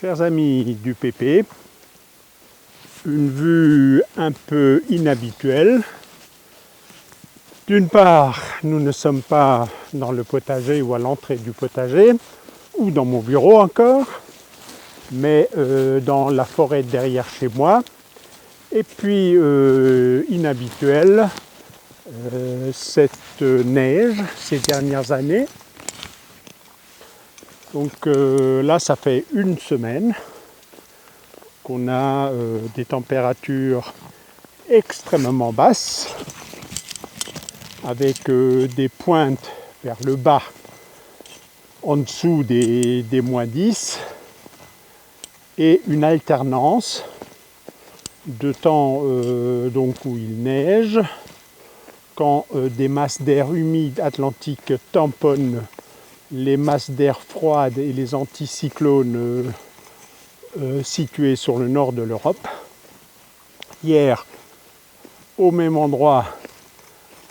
Chers amis du PP, une vue un peu inhabituelle. D'une part, nous ne sommes pas dans le potager ou à l'entrée du potager, ou dans mon bureau encore, mais dans la forêt derrière chez moi. Et puis, inhabituelle, cette neige ces dernières années. Donc là, ça fait une semaine qu'on a des températures extrêmement basses, avec des pointes vers le bas en dessous des -10 et une alternance de temps donc où il neige, quand des masses d'air humides atlantiques tamponnent les masses d'air froides et les anticyclones situés sur le nord de l'Europe. Hier, au même endroit,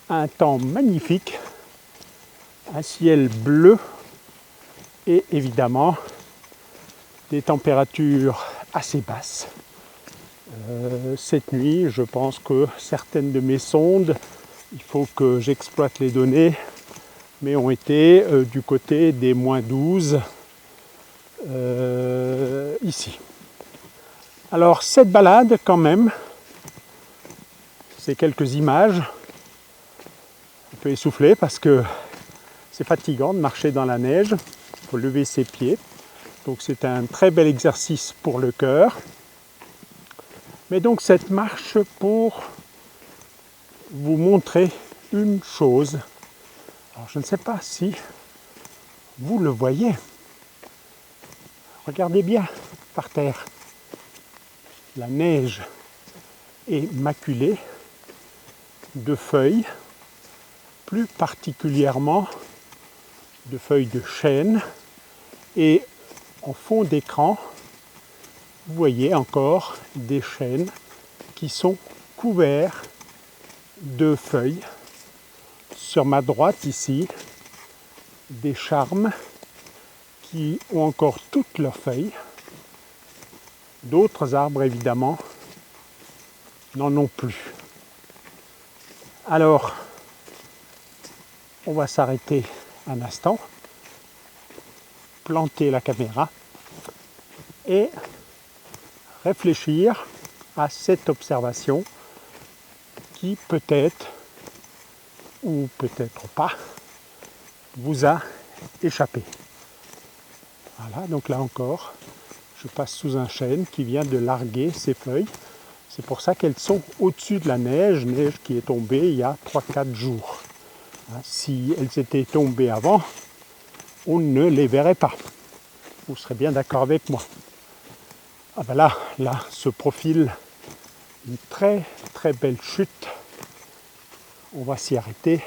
un temps magnifique, un ciel bleu et évidemment des températures assez basses. Cette nuit, je pense que certaines de mes sondes, il faut que j'exploite les données, mais ont été du côté des -12 ici. Alors cette balade quand même, c'est quelques images, un peu essoufflé parce que c'est fatigant de marcher dans la neige, il faut lever ses pieds, donc c'est un très bel exercice pour le cœur. Mais donc cette marche pour vous montrer une chose. Alors je ne sais pas si vous le voyez. Regardez bien par terre. La neige est maculée de feuilles, plus particulièrement de feuilles de chêne. Et en fond d'écran, vous voyez encore des chênes qui sont couverts de feuilles. Sur ma droite ici, des charmes qui ont encore toutes leurs feuilles. D'autres arbres évidemment n'en ont plus. Alors, on va s'arrêter un instant, planter la caméra et réfléchir à cette observation qui peut-être ou peut-être pas vous a échappé. Voilà, donc là encore, je passe sous un chêne qui vient de larguer ses feuilles. C'est pour ça qu'elles sont au-dessus de la neige, neige qui est tombée il y a 3-4 jours. Si elles étaient tombées avant, on ne les verrait pas. Vous serez bien d'accord avec moi. Ah ben là se profile une très très belle chute. On va s'y arrêter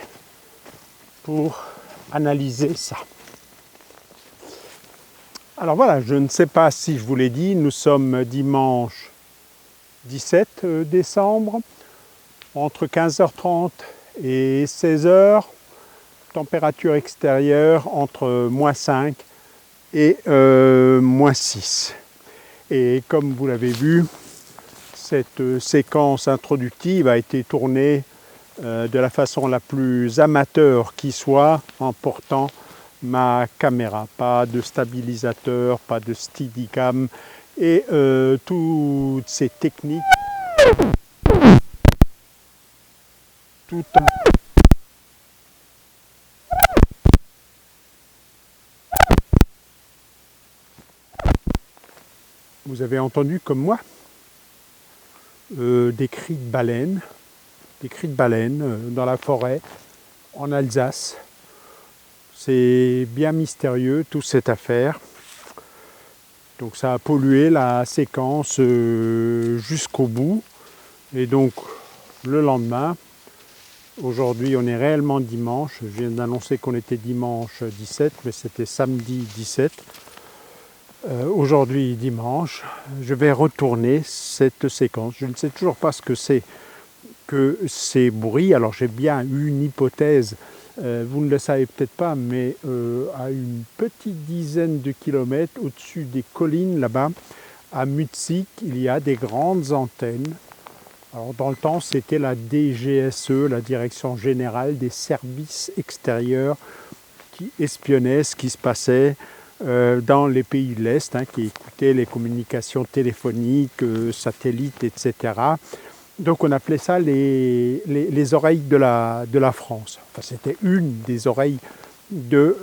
pour analyser ça. Alors voilà, je ne sais pas si je vous l'ai dit, nous sommes dimanche 17 décembre, entre 15h30 et 16h, température extérieure entre -5 et -6. Et comme vous l'avez vu, cette séquence introductive a été tournée de la façon la plus amateur qui soit, en portant ma caméra. Pas de stabilisateur, pas de steadicam et toutes ces techniques. Vous avez entendu comme moi des cris de baleines, dans la forêt, en Alsace. C'est bien mystérieux toute cette affaire. Donc ça a pollué la séquence jusqu'au bout. Et donc le lendemain, aujourd'hui on est réellement dimanche. Je viens d'annoncer qu'on était dimanche 17, mais c'était samedi 17. Aujourd'hui dimanche, je vais retourner cette séquence. Je ne sais toujours pas ce que c'est que ces bruits. Alors j'ai bien eu une hypothèse Vous ne le savez peut-être pas, mais à une petite dizaine de kilomètres au-dessus des collines là-bas, à Mutzig, il y a des grandes antennes. Alors dans le temps, c'était la DGSE, la Direction Générale des Services Extérieurs, qui espionnait ce qui se passait dans les pays de l'Est, qui écoutaient les communications téléphoniques, satellites, etc. Donc on appelait ça les oreilles de la France. Enfin, c'était une des oreilles de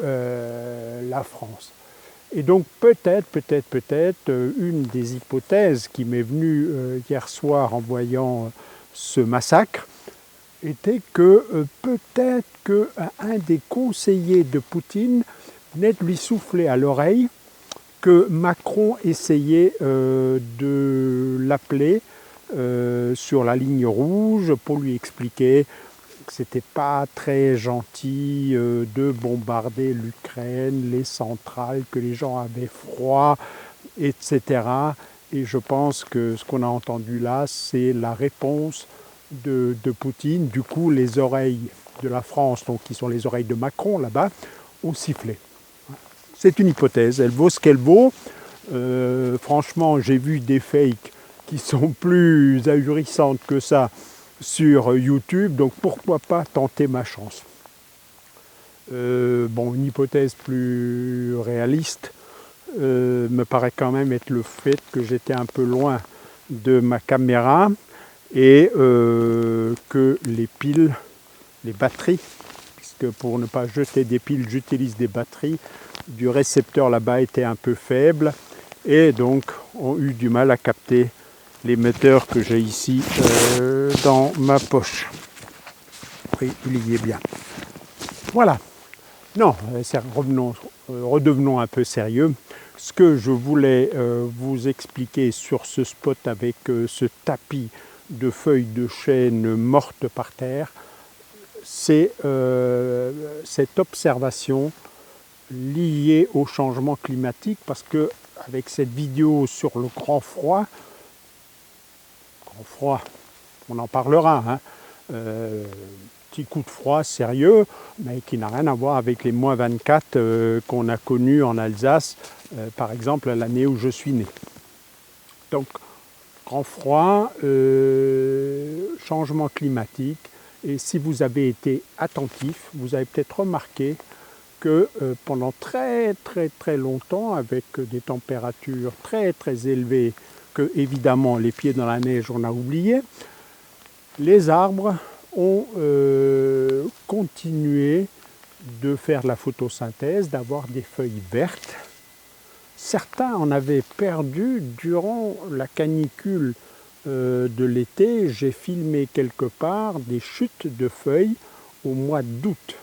la France. Et donc peut-être, une des hypothèses qui m'est venue hier soir en voyant ce massacre était que peut-être qu'un des conseillers de Poutine venait de lui souffler à l'oreille que Macron essayait de l'appeler sur la ligne rouge pour lui expliquer que c'était pas très gentil de bombarder l'Ukraine, les centrales, que les gens avaient froid, etc. Et je pense que ce qu'on a entendu là, c'est la réponse de Poutine. Du coup, les oreilles de la France, donc qui sont les oreilles de Macron là-bas, ont sifflé. C'est une hypothèse, elle vaut ce qu'elle vaut. Franchement, j'ai vu des fakes qui sont plus ahurissantes que ça sur YouTube, donc pourquoi pas tenter ma chance. Une hypothèse plus réaliste me paraît quand même être le fait que j'étais un peu loin de ma caméra et que les piles, les batteries, puisque pour ne pas jeter des piles, j'utilise des batteries, du récepteur là-bas étaient un peu faibles et donc ont eu du mal à capter l'émetteur que j'ai ici dans ma poche. Oui, il y est bien. Voilà. Non, redevenons un peu sérieux. Ce que je voulais vous expliquer sur ce spot avec ce tapis de feuilles de chêne mortes par terre, c'est cette observation liée au changement climatique, parce que avec cette vidéo sur le grand froid, on en parlera, petit coup de froid sérieux, mais qui n'a rien à voir avec les moins 24 qu'on a connus en Alsace, par exemple l'année où je suis né. Donc, grand froid, changement climatique, et si vous avez été attentif, vous avez peut-être remarqué que pendant très longtemps, avec des températures très élevées, que évidemment les pieds dans la neige on a oublié, les arbres ont continué de faire la photosynthèse, d'avoir des feuilles vertes. Certains en avaient perdu durant la canicule de l'été. J'ai filmé quelque part des chutes de feuilles au mois d'août.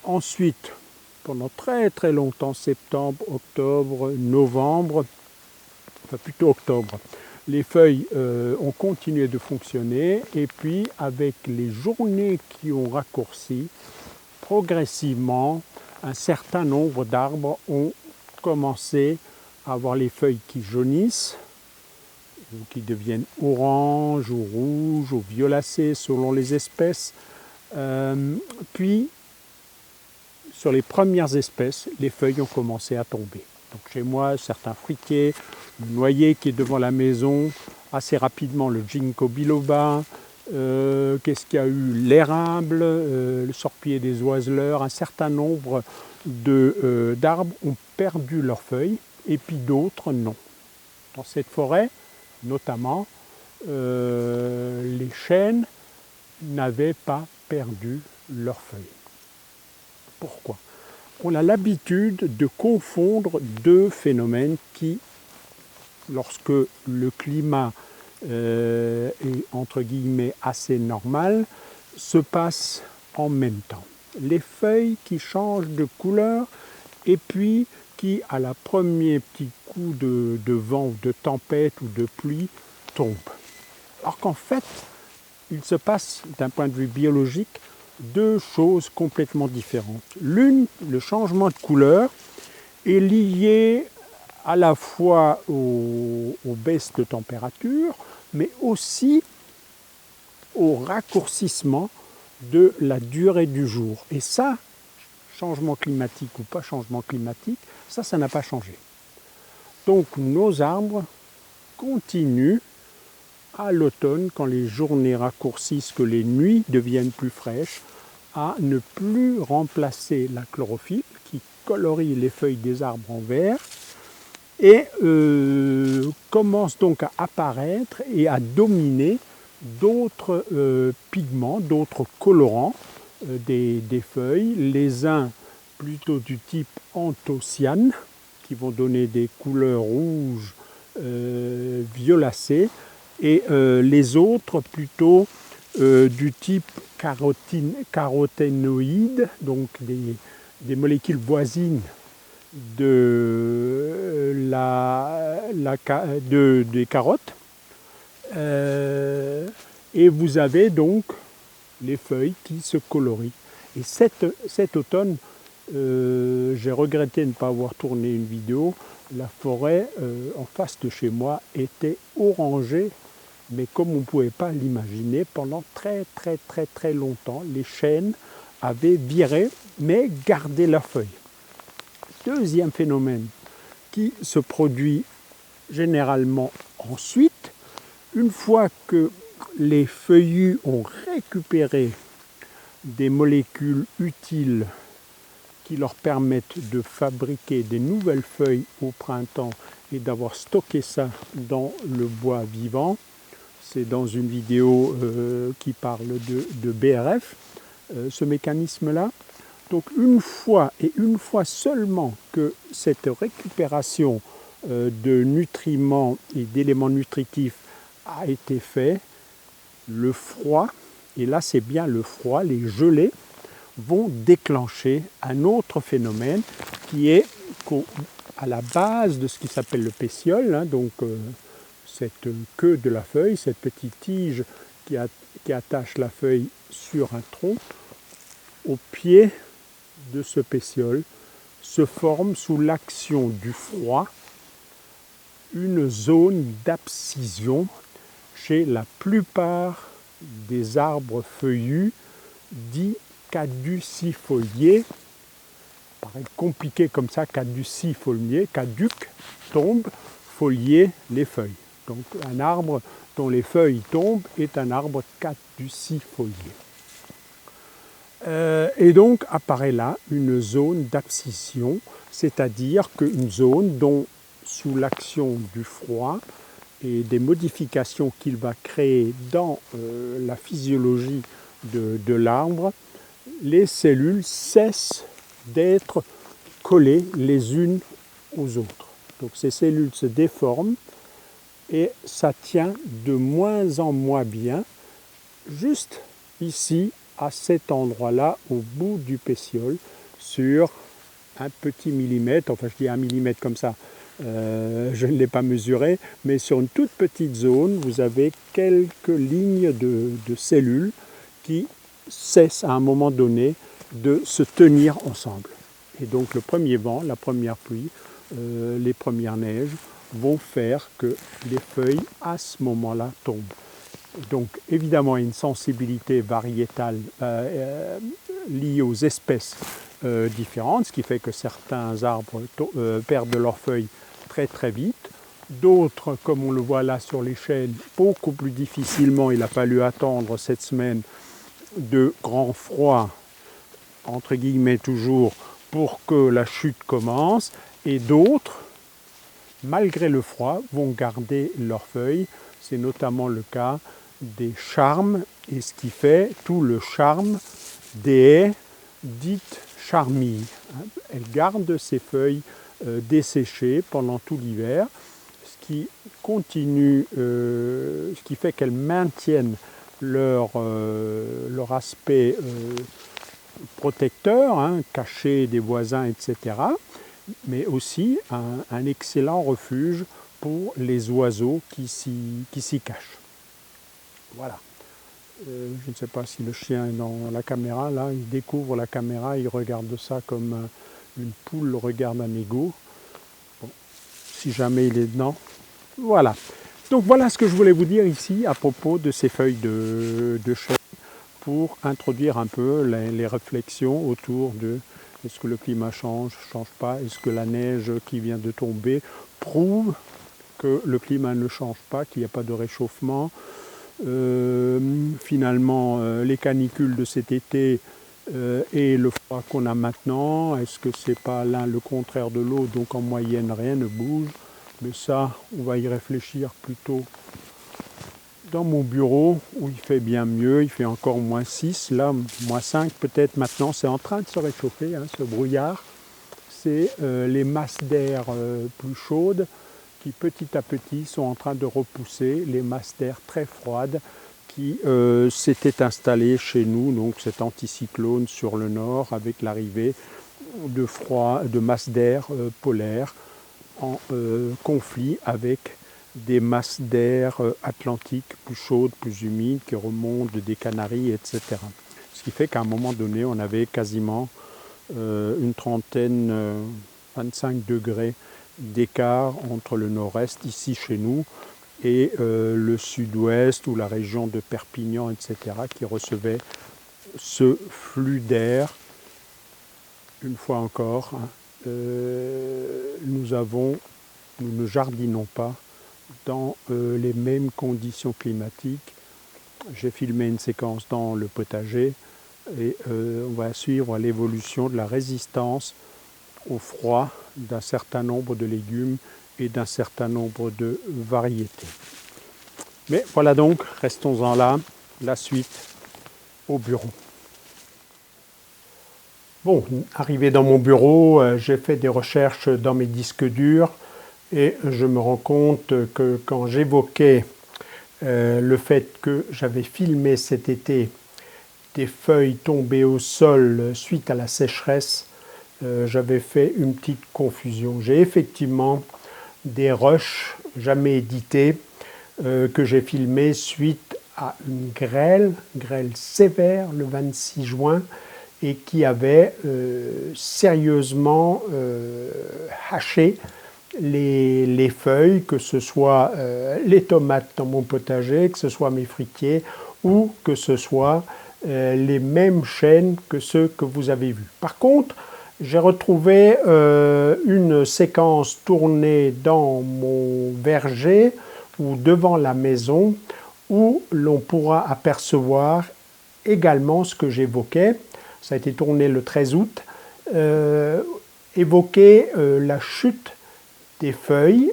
Ensuite, pendant très longtemps, septembre, octobre, novembre, enfin plutôt octobre, les feuilles ont continué de fonctionner, et puis avec les journées qui ont raccourci, progressivement, un certain nombre d'arbres ont commencé à avoir les feuilles qui jaunissent, ou qui deviennent orange ou rouge ou violacées selon les espèces. Puis, sur les premières espèces, les feuilles ont commencé à tomber. Donc chez moi, certains fruitiers, le noyer qui est devant la maison, assez rapidement le ginkgo biloba, qu'est-ce qu'il y a eu, l'érable, le sorbier des oiseleurs, un certain nombre d'arbres ont perdu leurs feuilles, et puis d'autres non. Dans cette forêt, notamment, les chênes n'avaient pas perdu leurs feuilles. Pourquoi ? On a l'habitude de confondre deux phénomènes qui, lorsque le climat est entre guillemets assez normal, se passent en même temps. Les feuilles qui changent de couleur et puis qui, à la premier petit coup de vent, de tempête ou de pluie, tombent. Alors qu'en fait, il se passe, d'un point de vue biologique, deux choses complètement différentes. L'une, le changement de couleur, est lié à la fois aux baisses de température, mais aussi au raccourcissement de la durée du jour. Et ça, changement climatique ou pas changement climatique, ça n'a pas changé. Donc nos arbres continuent à l'automne, quand les journées raccourcissent, que les nuits deviennent plus fraîches, à ne plus remplacer la chlorophylle qui colorie les feuilles des arbres en vert et commence donc à apparaître et à dominer d'autres pigments, d'autres colorants des feuilles, les uns plutôt du type anthocyane, qui vont donner des couleurs rouges violacées, et les autres plutôt du type caroténoïde, donc des molécules voisines des carottes. Et vous avez donc les feuilles qui se colorient. Et cet automne, j'ai regretté de ne pas avoir tourné une vidéo. La forêt en face de chez moi était orangée, mais comme on ne pouvait pas l'imaginer, pendant très longtemps, les chênes avaient viré, mais gardé leurs feuilles. Deuxième phénomène qui se produit généralement ensuite, une fois que les feuillus ont récupéré des molécules utiles qui leur permettent de fabriquer des nouvelles feuilles au printemps et d'avoir stocké ça dans le bois vivant. C'est dans une vidéo qui parle de BRF, ce mécanisme-là. Donc une fois seulement que cette récupération de nutriments et d'éléments nutritifs a été faite, le froid, et là c'est bien le froid, les gelées, vont déclencher un autre phénomène qui est à la base de ce qui s'appelle le pétiole, hein, donc cette queue de la feuille, cette petite tige qui attache la feuille sur un tronc, au pied de ce pétiole se forme sous l'action du froid une zone d'abscission chez la plupart des arbres feuillus dits caducifoliés. Ça paraît compliqué comme ça, caducifolié, caduc, tombe, folier, les feuilles. Donc un arbre dont les feuilles tombent est un arbre caducifolié. Et donc apparaît là une zone d'abscission, c'est-à-dire une zone dont, sous l'action du froid et des modifications qu'il va créer dans la physiologie de l'arbre, les cellules cessent d'être collées les unes aux autres. Donc ces cellules se déforment et ça tient de moins en moins bien, juste ici, à cet endroit-là, au bout du pétiole, sur un petit millimètre, enfin je dis 1 millimètre comme ça, je ne l'ai pas mesuré, mais sur une toute petite zone, vous avez quelques lignes de cellules qui cessent à un moment donné de se tenir ensemble. Et donc le premier vent, la première pluie, les premières neiges vont faire que les feuilles à ce moment-là tombent. Donc évidemment une sensibilité variétale liée aux espèces différentes, ce qui fait que certains arbres perdent leurs feuilles très vite. D'autres, comme on le voit là sur les chênes, beaucoup plus difficilement. Il a fallu attendre cette semaine de grand froid, entre guillemets toujours, pour que la chute commence. Et d'autres, malgré le froid, vont garder leurs feuilles. C'est notamment le cas des charmes, et ce qui fait tout le charme des haies dites charmilles. Elles gardent ces feuilles desséchées pendant tout l'hiver, ce qui continue, ce qui fait qu'elles maintiennent leur aspect protecteur, hein, caché des voisins, etc., mais aussi un excellent refuge pour les oiseaux qui s'y cachent. Voilà. Je ne sais pas si le chien est dans la caméra, là, il découvre la caméra, il regarde ça comme une poule regarde un égo. Bon, si jamais il est dedans. Voilà. Donc voilà ce que je voulais vous dire ici à propos de ces feuilles de chêne. pour introduire un peu les réflexions autour de est-ce que le climat change pas, est-ce que la neige qui vient de tomber prouve que le climat ne change pas, qu'il n'y a pas de réchauffement. Finalement, les canicules de cet été et le froid qu'on a maintenant, est-ce que c'est pas l'un le contraire de l'autre, donc en moyenne rien ne bouge. Mais ça, on va y réfléchir plutôt dans mon bureau où il fait bien mieux, il fait encore -6, là -5 peut-être maintenant, c'est en train de se réchauffer, hein, ce brouillard. C'est les masses d'air plus chaudes qui petit à petit sont en train de repousser les masses d'air très froides qui s'étaient installées chez nous, donc cet anticyclone sur le nord avec l'arrivée de froid, de masses d'air polaires en conflit avec des masses d'air atlantiques plus chaudes, plus humides, qui remontent des Canaries, etc. Ce qui fait qu'à un moment donné, on avait quasiment une trentaine, 25 degrés d'écart entre le nord-est, ici chez nous, et le sud-ouest ou la région de Perpignan, etc., qui recevait ce flux d'air. Une fois encore, hein, nous ne jardinons pas dans les mêmes conditions climatiques. J'ai filmé une séquence dans le potager et on va suivre l'évolution de la résistance au froid d'un certain nombre de légumes et d'un certain nombre de variétés. Mais voilà donc, restons-en là, la suite au bureau. Bon, arrivé dans mon bureau, j'ai fait des recherches dans mes disques durs et je me rends compte que quand j'évoquais le fait que j'avais filmé cet été des feuilles tombées au sol suite à la sécheresse, j'avais fait une petite confusion. J'ai effectivement des rushs jamais édités que j'ai filmés suite à une grêle sévère le 26 juin et qui avait sérieusement haché les feuilles, que ce soit les tomates dans mon potager, que ce soit mes fruitiers ou que ce soit les mêmes chênes que ceux que vous avez vus. Par contre, j'ai retrouvé une séquence tournée dans mon verger ou devant la maison où l'on pourra apercevoir également ce que j'évoquais. Ça a été tourné le 13 août, évoquer la chute des feuilles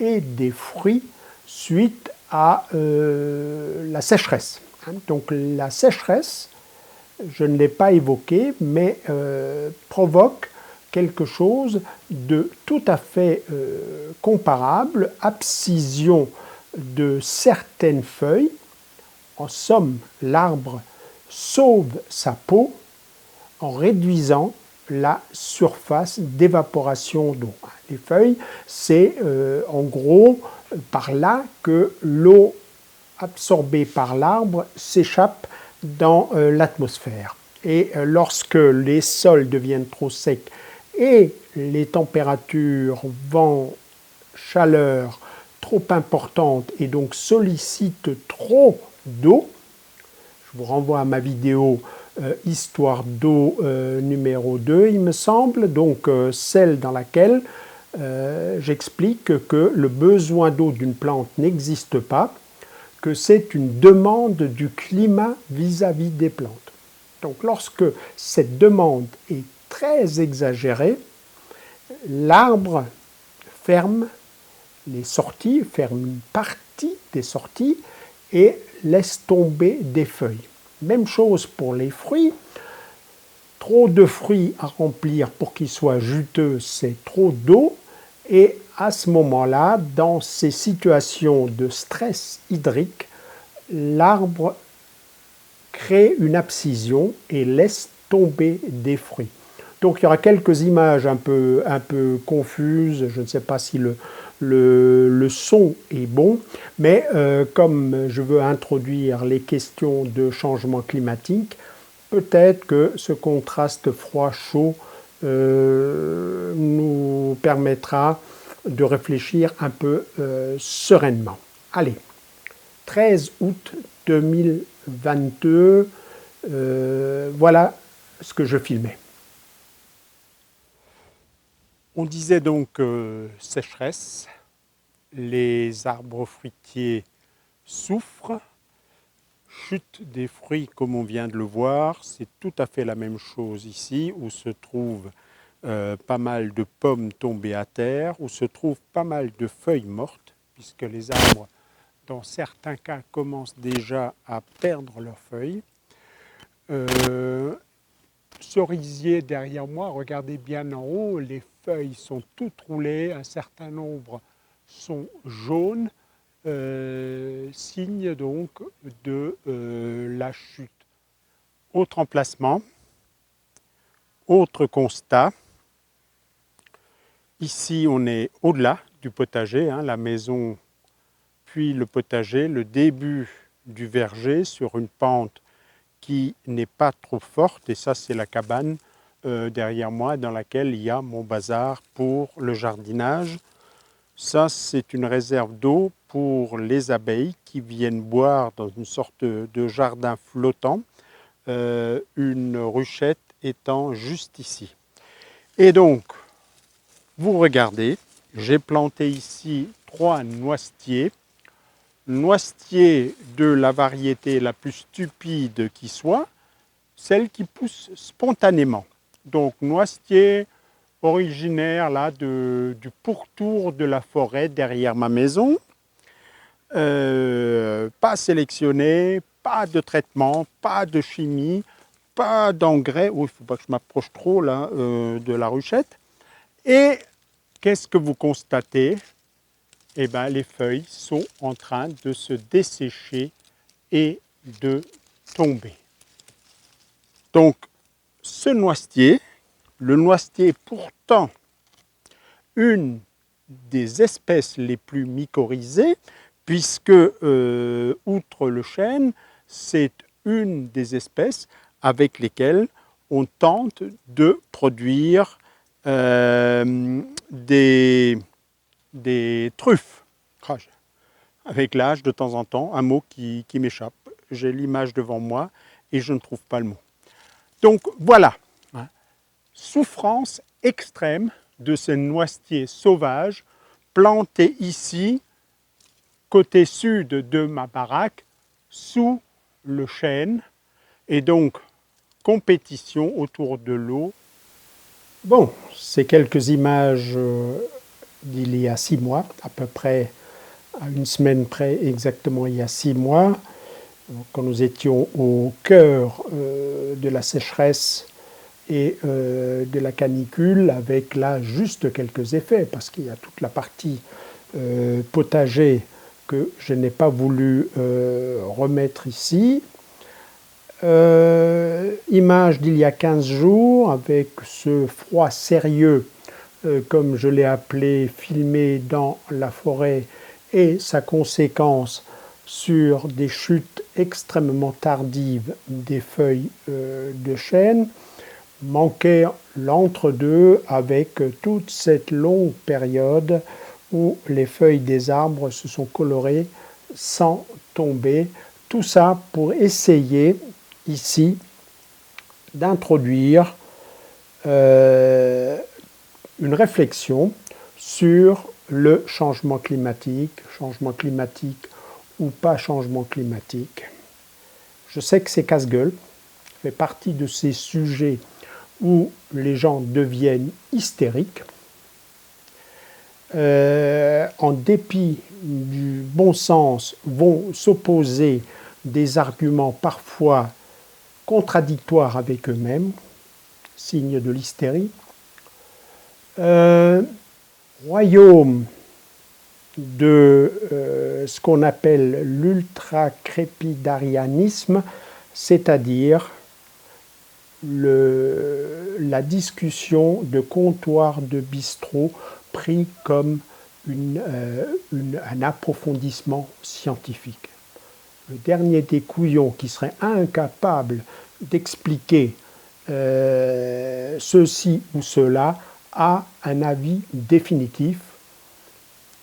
et des fruits suite à la sécheresse. Donc la sécheresse, je ne l'ai pas évoqué, mais provoque quelque chose de tout à fait comparable, abscission de certaines feuilles. En somme, l'arbre sauve sa peau en réduisant la surface d'évaporation d'eau. Les feuilles, c'est en gros par là que l'eau absorbée par l'arbre s'échappe dans l'atmosphère. Et lorsque les sols deviennent trop secs et les températures, vent, chaleur trop importantes et donc sollicitent trop d'eau, je vous renvoie à ma vidéo Histoire d'eau numéro 2, il me semble, donc celle dans laquelle j'explique que le besoin d'eau d'une plante n'existe pas, que c'est une demande du climat vis-à-vis des plantes. Donc lorsque cette demande est très exagérée, l'arbre ferme les sorties, ferme une partie des sorties et laisse tomber des feuilles. Même chose pour les fruits. Trop de fruits à remplir pour qu'ils soient juteux, c'est trop d'eau. Et à ce moment-là, dans ces situations de stress hydrique, l'arbre crée une abscission et laisse tomber des fruits. Donc il y aura quelques images un peu confuses, je ne sais pas si le son est bon, mais comme je veux introduire les questions de changement climatique, peut-être que ce contraste froid-chaud nous permettra de réfléchir un peu sereinement. Allez, 13 août 2022, Voilà ce que je filmais. On disait donc sécheresse, les arbres fruitiers souffrent, chute des fruits comme on vient de le voir, c'est tout à fait la même chose ici où se trouvent pas mal de pommes tombées à terre, où se trouvent pas mal de feuilles mortes, puisque les arbres, dans certains cas, commencent déjà à perdre leurs feuilles. Cerisier derrière moi, regardez bien en haut, les feuilles sont toutes roulées, un certain nombre sont jaunes, signe donc de la chute. Autre emplacement, autre constat, ici on est au-delà du potager, la maison puis le potager, le début du verger sur une pente qui n'est pas trop forte, et ça c'est la cabane derrière moi dans laquelle il y a mon bazar pour le jardinage. Ça c'est une réserve d'eau pour les abeilles qui viennent boire dans une sorte de jardin flottant, une ruchette étant juste ici. Et donc, vous regardez, j'ai planté ici 3 noisetiers, noisetiers de la variété la plus stupide qui soit, celle qui pousse spontanément. Donc noisetier originaire là, du pourtour de la forêt derrière ma maison, pas sélectionné, pas de traitement, pas de chimie, pas d'engrais, il ne faut pas que je m'approche trop là, de la ruchette. Et qu'est-ce que vous constatez? Eh bien, les feuilles sont en train de se dessécher et de tomber. Donc, ce noisetier, le noisetier est pourtant une des espèces les plus mycorhizées, puisque, outre le chêne, c'est une des espèces avec lesquelles on tente de produire des truffes. Avec l'âge, de temps en temps, un mot qui m'échappe. J'ai l'image devant moi et je ne trouve pas le mot. Donc voilà, souffrance extrême de ces noisetiers sauvages plantés ici, côté sud de ma baraque, sous le chêne, et donc compétition autour de l'eau. Bon, c'est quelques images d'il y a 6 mois, à peu près à une semaine près, exactement il y a 6 mois, quand nous étions au cœur de la sécheresse et de la canicule, avec là juste quelques effets, parce qu'il y a toute la partie potager que je n'ai pas voulu remettre ici. Image d'il y a 15 jours, avec ce froid sérieux, comme je l'ai appelé, filmé dans la forêt, et sa conséquence sur des chutes extrêmement tardives des feuilles de chêne. Manquait l'entre-deux avec toute cette longue période où les feuilles des arbres se sont colorées sans tomber. Tout ça pour essayer ici d'introduire une réflexion sur le changement climatique ou pas changement climatique. Je sais que c'est casse-gueule, fait partie de ces sujets où les gens deviennent hystériques, en dépit du bon sens, vont s'opposer des arguments parfois contradictoires avec eux-mêmes, signe de l'hystérie. Royaume de ce qu'on appelle l'ultra-crépidarianisme, c'est-à-dire la discussion de comptoir de bistrot pris comme un approfondissement scientifique. Le dernier des couillons qui serait incapable d'expliquer ceci ou cela a un avis définitif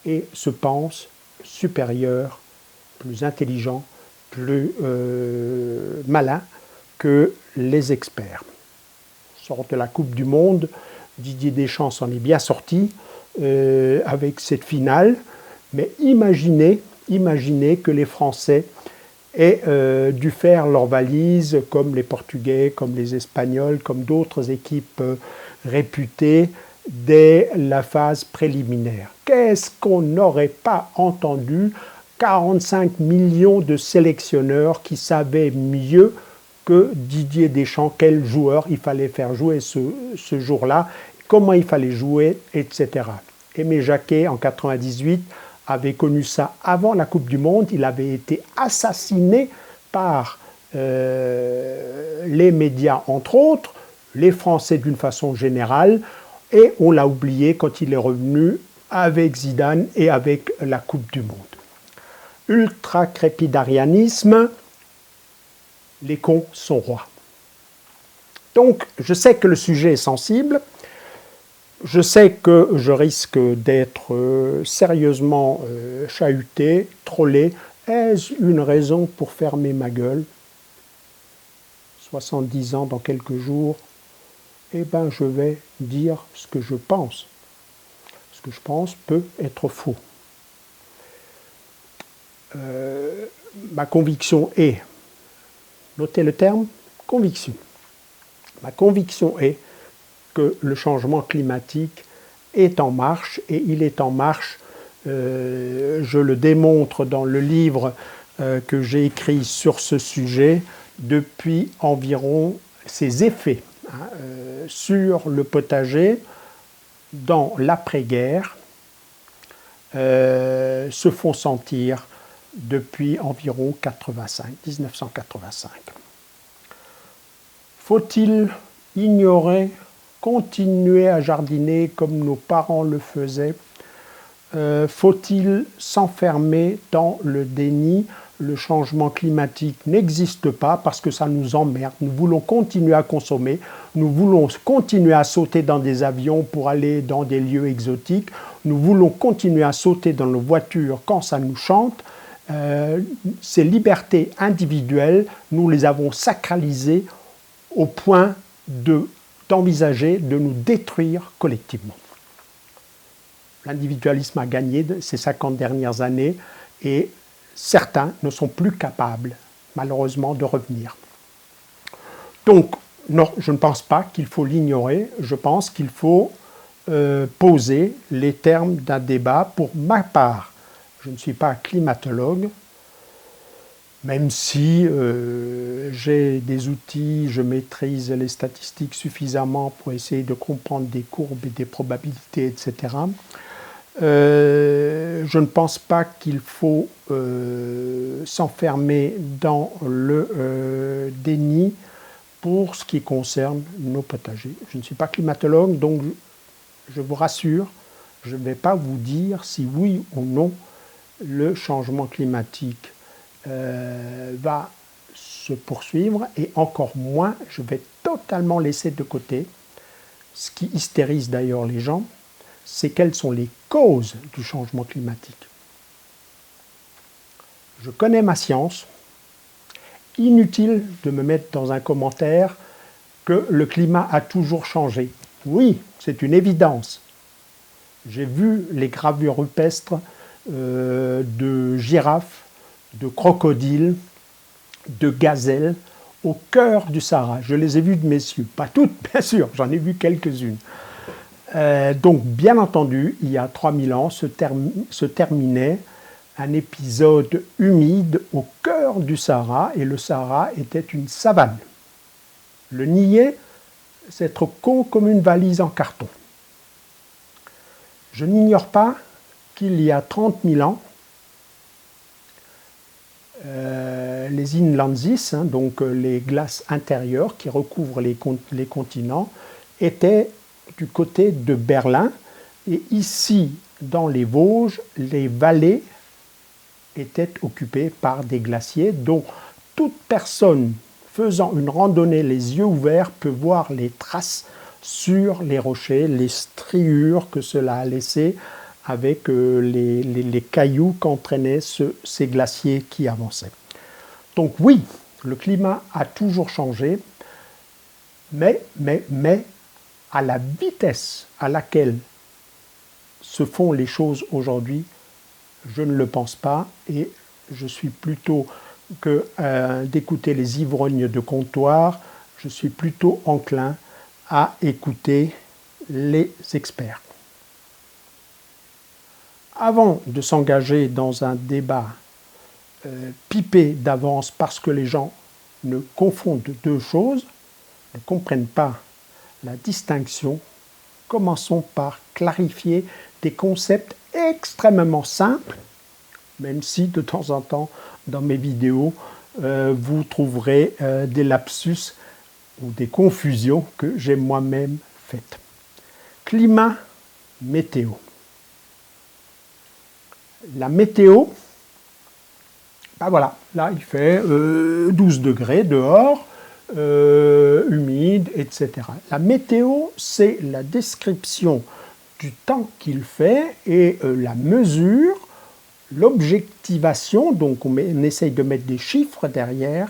et se pense supérieur, plus intelligent, plus malin que les experts. Sort de la Coupe du Monde, Didier Deschamps s'en est bien sorti avec cette finale, mais imaginez que les Français aient dû faire leurs valises comme les Portugais, comme les Espagnols, comme d'autres équipes réputées dès la phase préliminaire. Qu'est-ce qu'on n'aurait pas entendu? 45 millions de sélectionneurs qui savaient mieux que Didier Deschamps quel joueur il fallait faire jouer ce jour-là, comment il fallait jouer, etc. Aimé Jacquet, en 98, avait connu ça avant la Coupe du Monde. Il avait été assassiné par les médias, entre autres, les Français d'une façon générale, et on l'a oublié quand il est revenu avec Zidane et avec la Coupe du Monde. Ultra-crépidarianisme, les cons sont rois. Donc, je sais que le sujet est sensible, je sais que je risque d'être sérieusement chahuté, trollé. Ai-je une raison pour fermer ma gueule? 70 ans dans quelques jours, eh bien, je vais dire ce que je pense. Ce que je pense peut être faux. Ma conviction est, notez le terme, conviction. Ma conviction est que le changement climatique est en marche, et il est en marche, je le démontre dans le livre que j'ai écrit sur ce sujet, depuis environ ses effets sur le potager dans l'après-guerre se font sentir depuis environ 1985. Faut-il ignorer, continuer à jardiner comme nos parents le faisaient? Faut-il s'enfermer dans le déni? Le changement climatique n'existe pas parce que ça nous emmerde. Nous voulons continuer à consommer, nous voulons continuer à sauter dans des avions pour aller dans des lieux exotiques, nous voulons continuer à sauter dans nos voitures quand ça nous chante. Ces libertés individuelles, nous les avons sacralisées au point d'envisager de nous détruire collectivement. L'individualisme a gagné ces 50 dernières années et certains ne sont plus capables, malheureusement, de revenir. Donc, non, je ne pense pas qu'il faut l'ignorer, je pense qu'il faut poser les termes d'un débat. Pour ma part, je ne suis pas climatologue, même si j'ai des outils, je maîtrise les statistiques suffisamment pour essayer de comprendre des courbes et des probabilités, etc. Je ne pense pas qu'il faut s'enfermer dans le déni pour ce qui concerne nos potagers. Je ne suis pas climatologue, donc je vous rassure, je ne vais pas vous dire si oui ou non le changement climatique va se poursuivre, et encore moins, je vais totalement laisser de côté ce qui hystérise d'ailleurs les gens, c'est quelles sont les causes du changement climatique. Je connais ma science, inutile de me mettre dans un commentaire que le climat a toujours changé. Oui, c'est une évidence. J'ai vu les gravures rupestres de girafes, de crocodiles, de gazelles au cœur du Sahara. Je les ai vues de mes yeux, pas toutes bien sûr, j'en ai vu quelques-unes. Donc bien entendu, il y a 3000 ans se terminait un épisode humide au cœur du Sahara, et le Sahara était une savane. Le nier, c'est être con comme une valise en carton. Je n'ignore pas qu'il y a 30 000 ans, les inlandsis, donc les glaces intérieures qui recouvrent les continents, étaient du côté de Berlin, et ici, dans les Vosges, les vallées étaient occupées par des glaciers dont toute personne faisant une randonnée les yeux ouverts peut voir les traces sur les rochers, les striures que cela a laissées avec les cailloux qu'entraînaient ces glaciers qui avançaient. Donc oui, Le climat a toujours changé, mais à la vitesse à laquelle se font les choses aujourd'hui, je ne le pense pas, et je suis plutôt que d'écouter les ivrognes de comptoir, je suis plutôt enclin à écouter les experts. Avant de s'engager dans un débat pipé d'avance parce que les gens ne confondent deux choses, ne comprennent pas la distinction, commençons par clarifier des concepts extrêmement simples, même si de temps en temps, dans mes vidéos, vous trouverez des lapsus ou des confusions que j'ai moi-même faites. Climat, météo. La météo, ben voilà, là il fait 12 degrés dehors, humide, etc. La météo, c'est la description du temps qu'il fait et la mesure, l'objectivation, donc on essaye de mettre des chiffres derrière,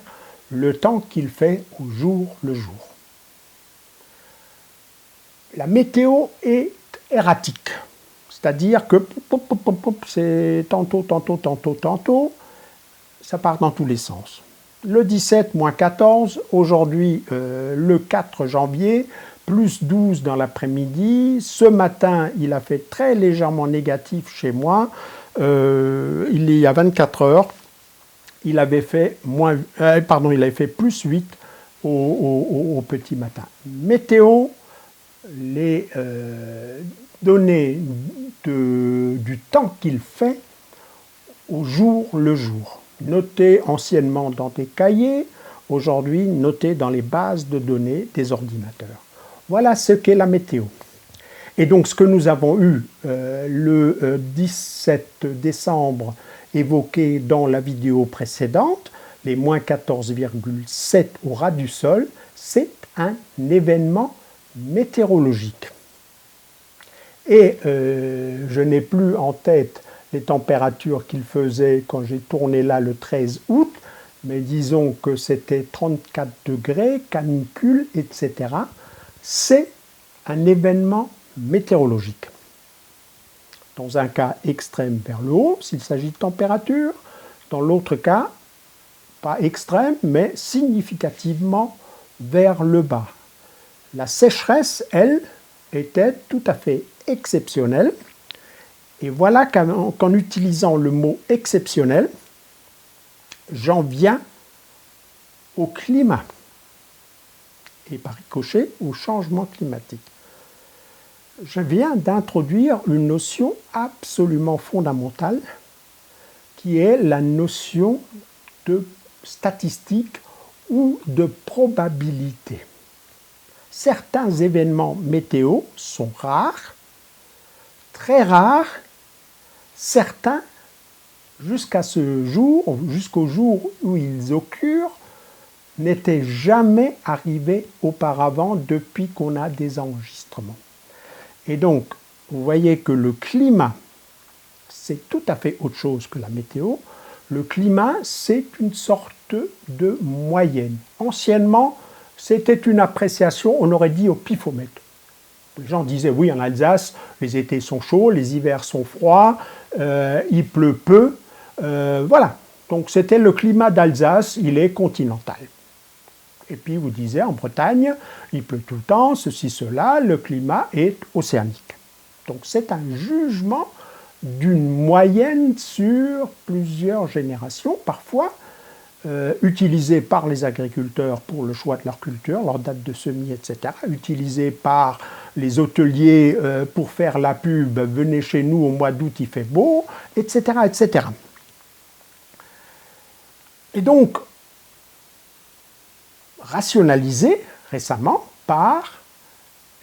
le temps qu'il fait au jour le jour. La météo est erratique, c'est-à-dire que c'est tantôt, ça part dans tous les sens. Le 17, moins 14, aujourd'hui le 4 janvier, plus 12 dans l'après-midi. Ce matin, il a fait très légèrement négatif chez moi. Il y a 24 heures, il avait fait, il avait fait plus 8 au petit matin. Météo, les données du temps qu'il fait au jour le jour. Noté anciennement dans des cahiers, aujourd'hui noté dans les bases de données des ordinateurs. Voilà ce qu'est la météo. Et donc ce que nous avons eu le 17 décembre évoqué dans la vidéo précédente, les moins 14,7 au ras du sol, c'est un événement météorologique. Et je n'ai plus en tête les températures qu'il faisait quand j'ai tourné là le 13 août, mais disons que c'était 34 degrés, canicule, etc. C'est un événement météorologique. Dans un cas extrême vers le haut, s'il s'agit de température, dans l'autre cas, pas extrême, mais significativement vers le bas. La sécheresse, elle, était tout à fait exceptionnelle. Et voilà qu'en utilisant le mot exceptionnel, j'en viens au climat et par ricochet au changement climatique. Je viens d'introduire une notion absolument fondamentale qui est la notion de statistique ou de probabilité. Certains événements météo sont rares, très rares. Certains, jusqu'au jour où ils occurrent, n'étaient jamais arrivés auparavant depuis qu'on a des enregistrements. Et donc, vous voyez que le climat, c'est tout à fait autre chose que la météo. Le climat, c'est une sorte de moyenne. Anciennement, c'était une appréciation, on aurait dit au pifomètre. Les gens disaient, oui, en Alsace, les étés sont chauds, les hivers sont froids, il pleut peu. Voilà, donc c'était le climat d'Alsace, il est continental. Et puis vous disiez, en Bretagne, il pleut tout le temps, ceci, cela, le climat est océanique. Donc c'est un jugement d'une moyenne sur plusieurs générations, parfois utilisé par les agriculteurs pour le choix de leur culture, leur date de semis, etc., utilisé par les hôteliers pour faire la pub, venez chez nous au mois d'août, il fait beau, etc., etc. Et donc, rationalisé récemment par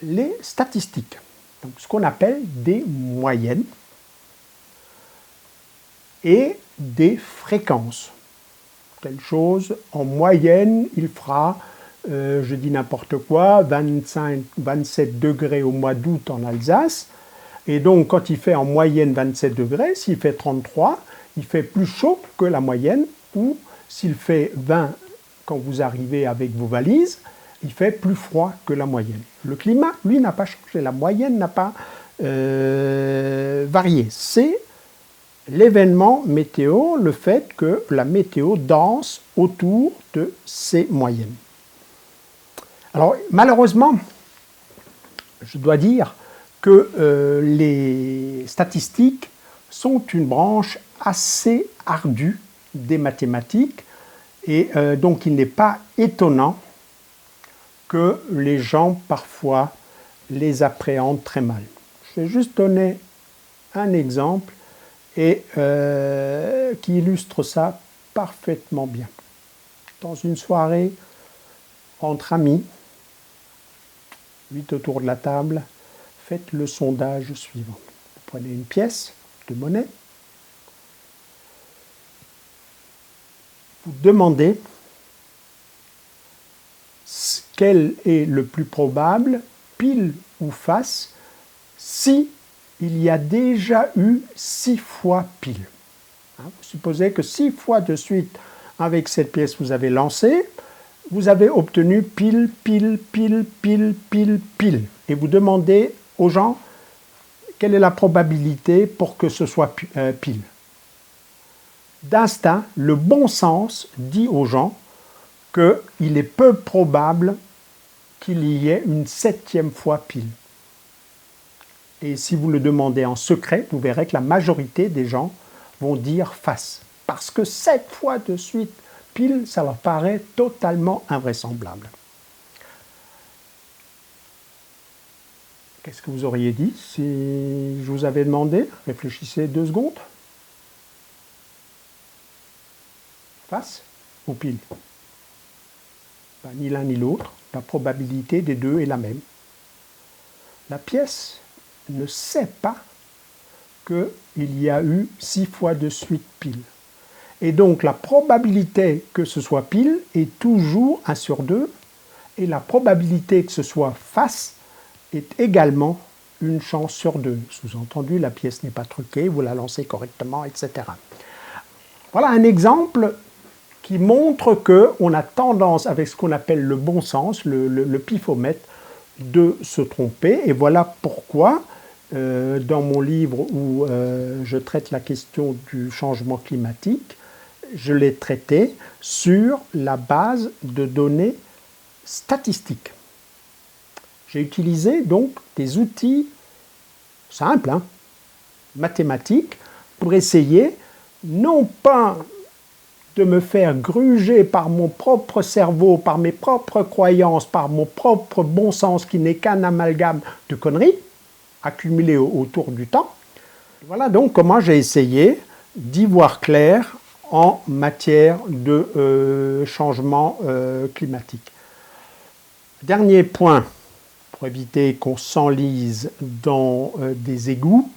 les statistiques, donc ce qu'on appelle des moyennes et des fréquences. Telle chose, en moyenne, il fera, je dis n'importe quoi, 27 degrés au mois d'août en Alsace. Et donc, quand il fait en moyenne 27 degrés, s'il fait 33, il fait plus chaud que la moyenne, ou s'il fait 20 quand vous arrivez avec vos valises, il fait plus froid que la moyenne. Le climat, lui, n'a pas changé. La moyenne n'a pas varié. C'est l'événement météo, le fait que la météo danse autour de ces moyennes. Alors, malheureusement, je dois dire que les statistiques sont une branche assez ardue des mathématiques et donc il n'est pas étonnant que les gens parfois les appréhendent très mal. Je vais juste donner un exemple et qui illustre ça parfaitement bien. Dans une soirée entre amis, 8 autour de la table, faites le sondage suivant. Vous prenez une pièce de monnaie, vous demandez quel est le plus probable, pile ou face, si il y a déjà eu 6 fois pile. Vous supposez que 6 fois de suite, avec cette pièce, vous avez lancé, vous avez obtenu pile, pile, pile, pile, pile, pile. Et vous demandez aux gens quelle est la probabilité pour que ce soit pile. D'instinct, le bon sens dit aux gens qu'il est peu probable qu'il y ait une 7e fois pile. Et si vous le demandez en secret, vous verrez que la majorité des gens vont dire face. Parce que 7 fois de suite pile, ça leur paraît totalement invraisemblable. Qu'est-ce que vous auriez dit si je vous avais demandé? Réfléchissez 2 secondes. Face ou pile? Ni l'un ni l'autre. La probabilité des deux est la même. La pièce ne sait pas qu'il y a eu 6 fois de suite pile. Et donc la probabilité que ce soit pile est toujours 1 sur 2, et la probabilité que ce soit face est également une chance sur 2. Sous-entendu, la pièce n'est pas truquée, vous la lancez correctement, etc. Voilà un exemple qui montre qu'on a tendance, avec ce qu'on appelle le bon sens, le pifomètre, de se tromper. Et voilà pourquoi, dans mon livre où je traite la question du changement climatique, je l'ai traité sur la base de données statistiques. J'ai utilisé donc des outils simples, mathématiques, pour essayer non pas de me faire gruger par mon propre cerveau, par mes propres croyances, par mon propre bon sens qui n'est qu'un amalgame de conneries accumulées autour du temps. Voilà donc comment j'ai essayé d'y voir clair en matière de changement climatique. Dernier point, pour éviter qu'on s'enlise dans des égouts,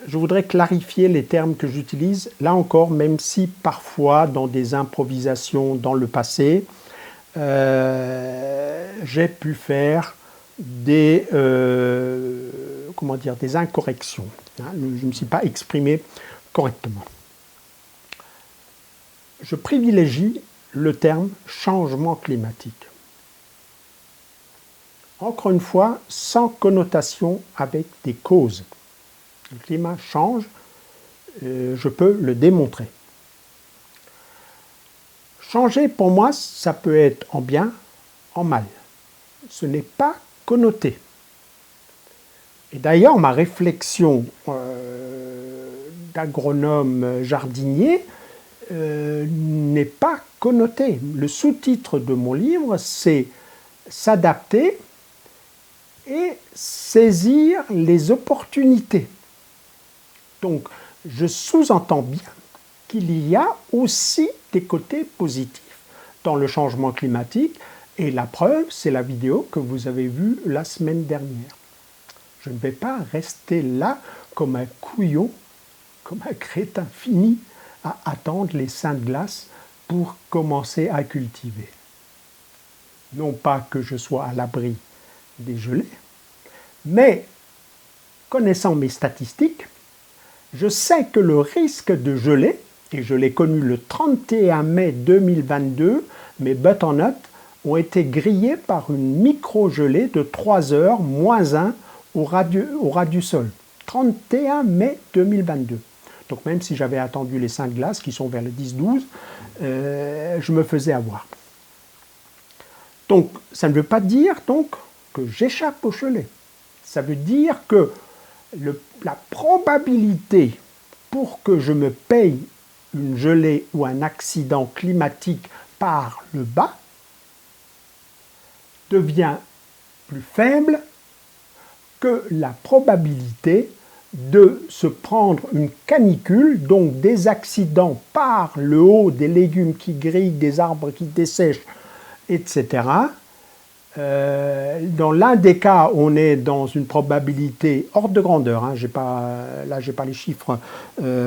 je voudrais clarifier les termes que j'utilise, là encore, même si parfois dans des improvisations dans le passé, j'ai pu faire des incorrections. Je ne me suis pas exprimé correctement. Je privilégie le terme changement climatique. Encore une fois, sans connotation avec des causes. Le climat change, je peux le démontrer. Changer, pour moi, ça peut être en bien, en mal. Ce n'est pas connoté. Et d'ailleurs, ma réflexion d'agronome jardinier n'est pas connotée. Le sous-titre de mon livre, c'est « S'adapter et saisir les opportunités ». Donc, je sous-entends bien qu'il y a aussi des côtés positifs dans le changement climatique, et la preuve, c'est la vidéo que vous avez vue la semaine dernière. Je ne vais pas rester là comme un couillon, comme un crétin fini, à attendre les seins de glace pour commencer à cultiver. Non pas que je sois à l'abri des gelées, mais connaissant mes statistiques, je sais que le risque de gelée et je l'ai connu le 31 mai 2022, mes butternuts ont été grillés par une micro-gelée de 3 heures, -1 au ras du sol. 31 mai 2022. Donc même si j'avais attendu les 5 glaces, qui sont vers le 10-12, je me faisais avoir. Donc ça ne veut pas dire donc, que j'échappe au gelé. Ça veut dire que la probabilité pour que je me paye une gelée ou un accident climatique par le bas devient plus faible que la probabilité de se prendre une canicule, donc des accidents par le haut, des légumes qui grillent, des arbres qui dessèchent, etc. Dans l'un des cas, on est dans une probabilité ordre de grandeur, hein, là je n'ai pas les chiffres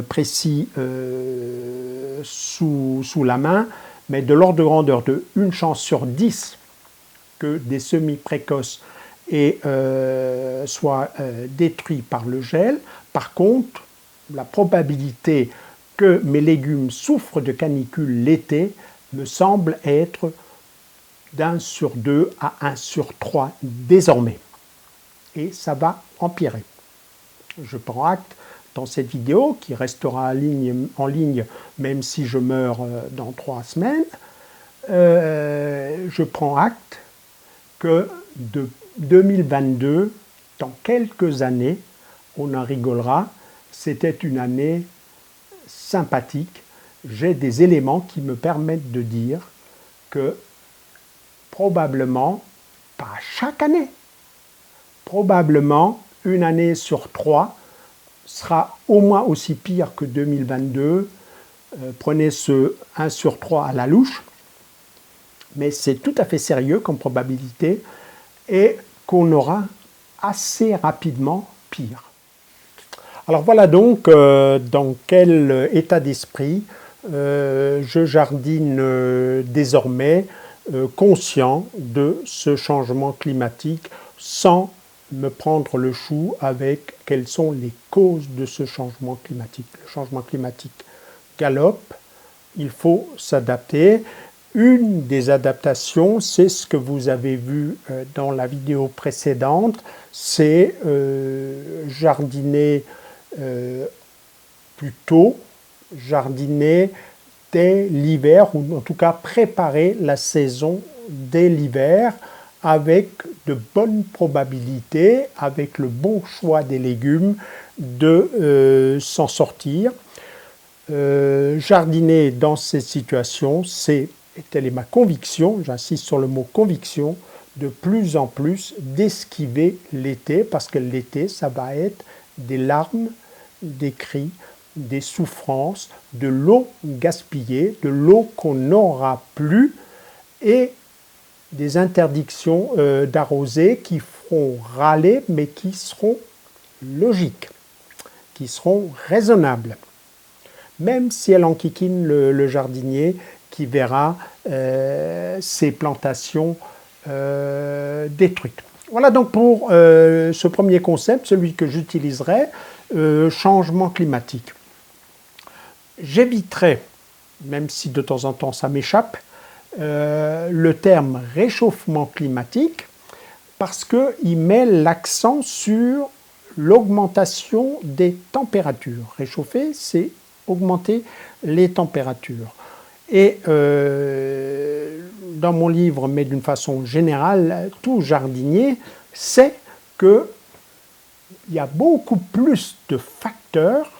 précis sous la main, mais de l'ordre de grandeur de 1 chance sur 10 que des semis précoces soient détruits par le gel. Par contre, la probabilité que mes légumes souffrent de canicule l'été me semble être d'1 sur 2 à 1 sur 3 désormais. Et ça va empirer. Je prends acte dans cette vidéo, qui restera en ligne même si je meurs dans 3 semaines, je prends acte que de 2022, dans quelques années, on en rigolera, c'était une année sympathique. J'ai des éléments qui me permettent de dire que probablement, pas chaque année, probablement une année sur 3 sera au moins aussi pire que 2022. Prenez ce 1 sur 3 à la louche, mais c'est tout à fait sérieux comme probabilité et qu'on aura assez rapidement pire. Alors voilà donc dans quel état d'esprit je jardine désormais, conscient de ce changement climatique, sans me prendre le chou avec quelles sont les causes de ce changement climatique. Le changement climatique galope, il faut s'adapter. Une des adaptations, c'est ce que vous avez vu dans la vidéo précédente, c'est jardiner plus tôt, jardiner dès l'hiver, ou en tout cas préparer la saison dès l'hiver avec de bonnes probabilités, avec le bon choix des légumes, de s'en sortir. Jardiner dans ces situations, et telle est ma conviction, j'insiste sur le mot conviction, de plus en plus d'esquiver l'été, parce que l'été, ça va être des larmes, des cris, des souffrances, de l'eau gaspillée, de l'eau qu'on n'aura plus, et des interdictions d'arroser qui feront râler, mais qui seront logiques, qui seront raisonnables. Même si elle enquiquine le jardinier qui verra ses plantations détruites. Voilà donc pour ce premier concept, celui que j'utiliserai, changement climatique. J'éviterai, même si de temps en temps ça m'échappe, le terme réchauffement climatique parce qu'il met l'accent sur l'augmentation des températures. Réchauffer, c'est augmenter les températures. Et dans mon livre, mais d'une façon générale, tout jardinier sait qu'il y a beaucoup plus de facteurs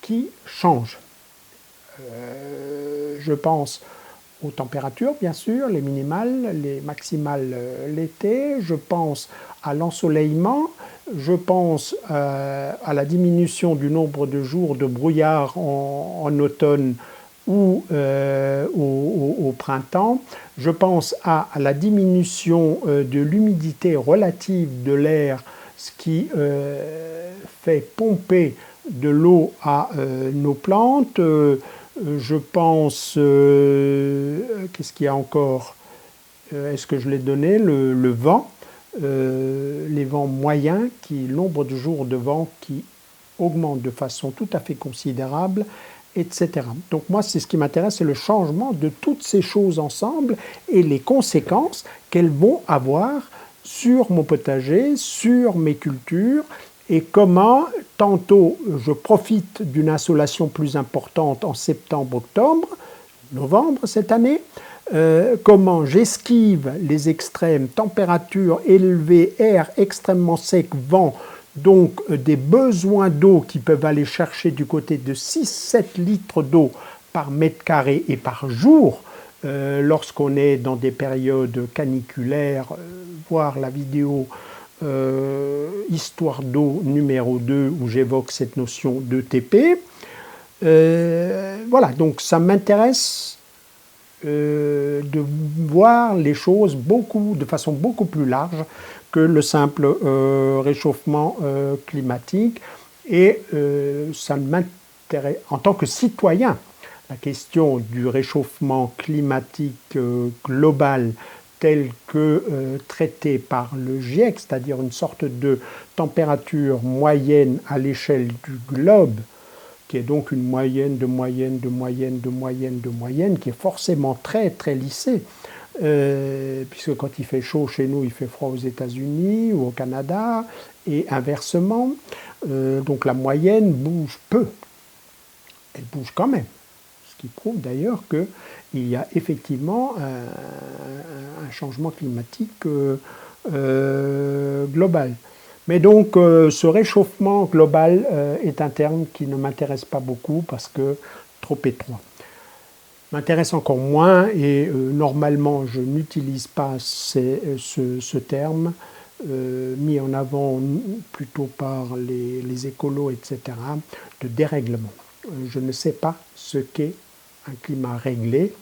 qui changent. Je pense aux températures, bien sûr, les minimales, les maximales l'été. Je pense à l'ensoleillement. Je pense à la diminution du nombre de jours de brouillard en automne ou au printemps. Je pense à la diminution de l'humidité relative de l'air, ce qui fait pomper de l'eau à nos plantes. Je pense, qu'est-ce qu'il y a encore? Est-ce que je l'ai donné? Le vent, les vents moyens, nombre de jours de vent qui augmentent de façon tout à fait considérable, etc. Donc moi, c'est ce qui m'intéresse, c'est le changement de toutes ces choses ensemble et les conséquences qu'elles vont avoir sur mon potager, sur mes cultures, et comment, tantôt, je profite d'une insolation plus importante en septembre, octobre, novembre cette année, comment j'esquive les extrêmes, températures élevées, air extrêmement sec, vent, donc des besoins d'eau qui peuvent aller chercher du côté de 6-7 litres d'eau par mètre carré et par jour, lorsqu'on est dans des périodes caniculaires, voir la vidéo Histoire d'eau numéro 2 où j'évoque cette notion de TP. Voilà, donc ça m'intéresse de voir les choses de façon beaucoup plus large que le simple réchauffement climatique. Et ça m'intéresse, en tant que citoyen, la question du réchauffement climatique global tel que traité par le GIEC, c'est-à-dire une sorte de température moyenne à l'échelle du globe, qui est donc une moyenne de moyenne de moyenne de moyenne de moyenne, qui est forcément très très lissée, puisque quand il fait chaud chez nous, il fait froid aux États-Unis ou au Canada, et inversement. Donc la moyenne bouge peu. Elle bouge quand même. Ce qui prouve d'ailleurs qu'il y a effectivement un changement climatique global. Mais donc ce réchauffement global est un terme qui ne m'intéresse pas beaucoup parce que trop étroit. M'intéresse encore moins et normalement je n'utilise pas ce terme mis en avant plutôt par les écolos, etc., de dérèglement. Je ne sais pas ce qu'est un climat réglé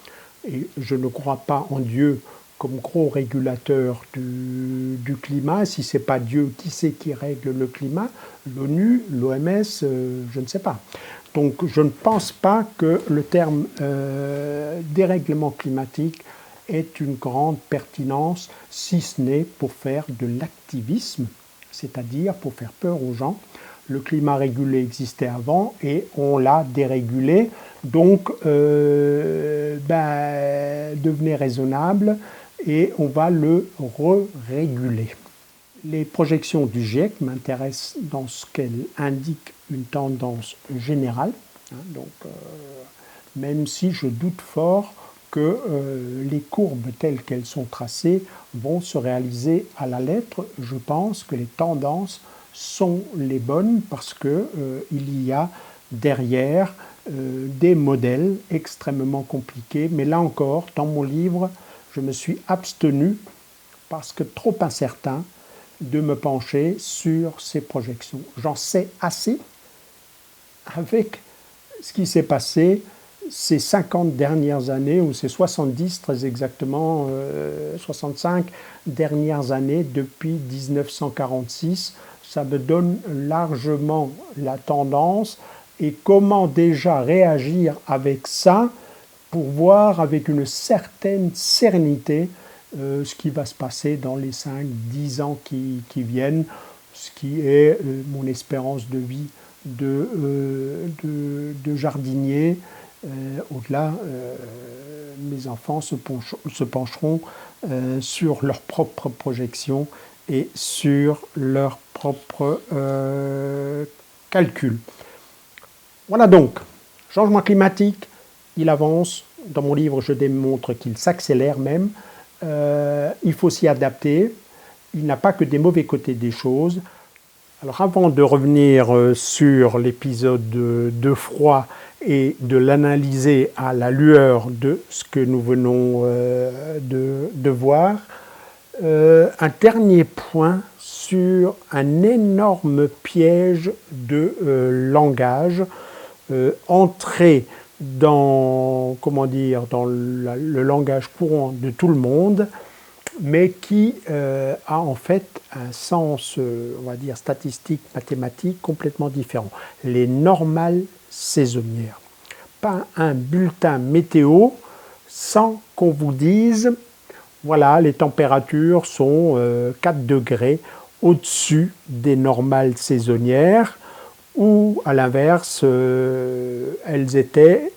et je ne crois pas en Dieu comme gros régulateur du climat. Si ce n'est pas Dieu, qui c'est qui règle le climat? L'ONU, l'OMS, je ne sais pas. Donc je ne pense pas que le terme dérèglement climatique ait une grande pertinence, si ce n'est pour faire de l'activisme, c'est-à-dire pour faire peur aux gens. Le climat régulé existait avant et on l'a dérégulé, donc devenez raisonnable et on va le re-réguler. Les projections du GIEC m'intéressent dans ce qu'elles indiquent une tendance générale, donc même si je doute fort que les courbes telles qu'elles sont tracées vont se réaliser à la lettre. Je pense que les tendances sont les bonnes parce qu'il y a derrière des modèles extrêmement compliqués. Mais là encore, dans mon livre, je me suis abstenu parce que trop incertain de me pencher sur ces projections. J'en sais assez avec ce qui s'est passé ces 50 dernières années, ou ces 70 très exactement, 65 dernières années depuis 1946. Ça me donne largement la tendance et comment déjà réagir avec ça pour voir avec une certaine sérénité ce qui va se passer dans les 5-10 ans qui viennent, ce qui est mon espérance de vie de jardinier. Au-delà, mes enfants se pencheront sur leurs propres projections et sur leurs propres calculs. Voilà donc, changement climatique, il avance. Dans mon livre, je démontre qu'il s'accélère même. Il faut s'y adapter. Il n'a pas que des mauvais côtés des choses. Alors avant de revenir sur l'épisode de froid et de l'analyser à la lueur de ce que nous venons de voir, un dernier point sur un énorme piège de langage entré dans le langage courant de tout le monde, mais qui a en fait un sens, on va dire, statistique, mathématique complètement différent. Les normales saisonnières. Pas un bulletin météo sans qu'on vous dise, voilà, les températures sont 4 degrés au-dessus des normales saisonnières, ou à l'inverse, elles étaient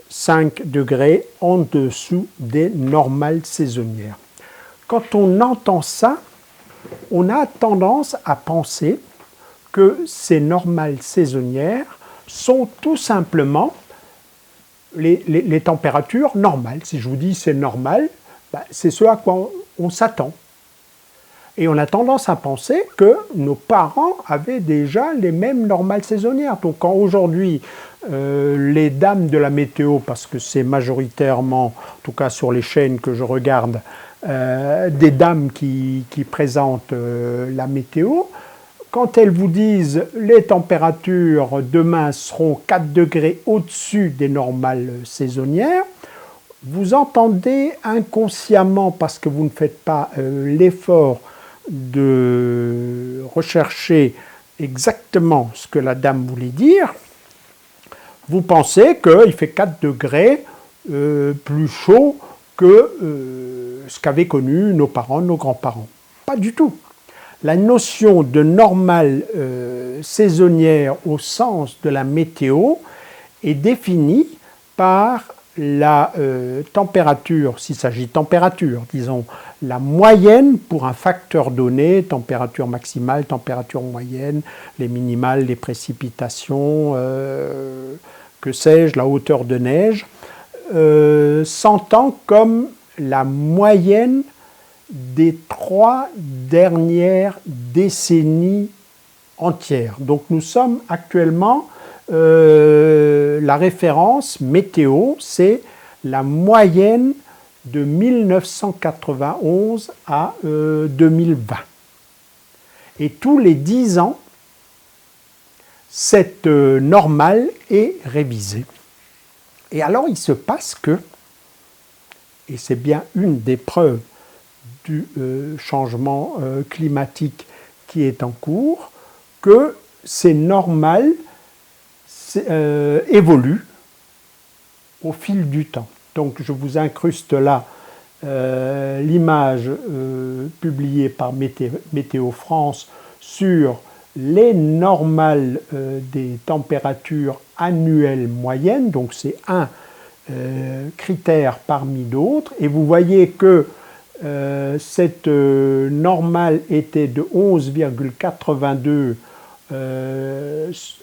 5 degrés en dessous des normales saisonnières. Quand on entend ça, on a tendance à penser que ces normales saisonnières sont tout simplement les températures normales. Si je vous dis c'est normal, c'est ce à quoi on s'attend. Et on a tendance à penser que nos parents avaient déjà les mêmes normales saisonnières. Donc quand aujourd'hui, les dames de la météo, parce que c'est majoritairement, en tout cas sur les chaînes que je regarde, des dames qui présentent la météo, quand elles vous disent les températures demain seront 4 degrés au-dessus des normales saisonnières, vous entendez inconsciemment, parce que vous ne faites pas l'effort de rechercher exactement ce que la dame voulait dire, vous pensez qu'il fait 4 degrés plus chaud que ce qu'avaient connu nos parents, nos grands-parents. Pas du tout. La notion de normale saisonnière au sens de la météo est définie par la température, s'il s'agit de température, disons la moyenne pour un facteur donné, température maximale, température moyenne, les minimales, les précipitations, que sais-je, la hauteur de neige, s'entend comme la moyenne des 3 dernières décennies entières. Donc nous sommes actuellement, la référence météo, c'est la moyenne de 1991 à 2020. Et tous les 10 ans, cette normale est révisée. Et alors il se passe que, et c'est bien une des preuves du changement climatique qui est en cours, que ces normales évoluent au fil du temps. Donc je vous incruste là l'image publiée par Météo France sur les normales des températures annuelles moyennes, donc c'est un critère parmi d'autres, et vous voyez que cette normale était de 11,82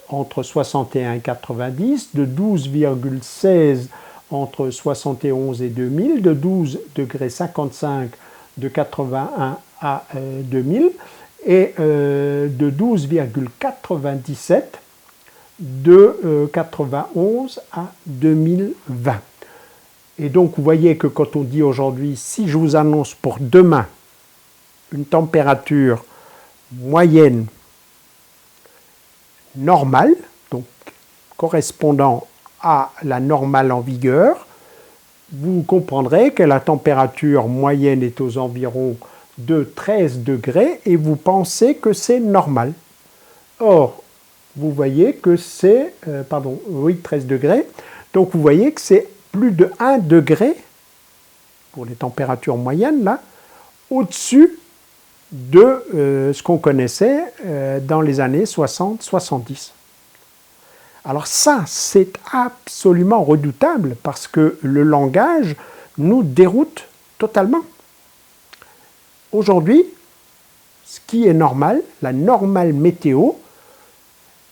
entre 61 et 90, de 12,16 entre 71 et 2000, de 12,55 de 81 à 2000 et de 12,97 de 91 à 2020. Et donc vous voyez que quand on dit aujourd'hui, si je vous annonce pour demain une température moyenne normale, donc correspondant à la normale en vigueur, vous comprendrez que la température moyenne est aux environs de 13 degrés et vous pensez que c'est normal. Or, vous voyez que c'est, 13 degrés, donc vous voyez que c'est plus de 1 degré, pour les températures moyennes, là, au-dessus de ce qu'on connaissait dans les années 60-70. Alors ça, c'est absolument redoutable parce que le langage nous déroute totalement. Aujourd'hui, ce qui est normal, la normale météo,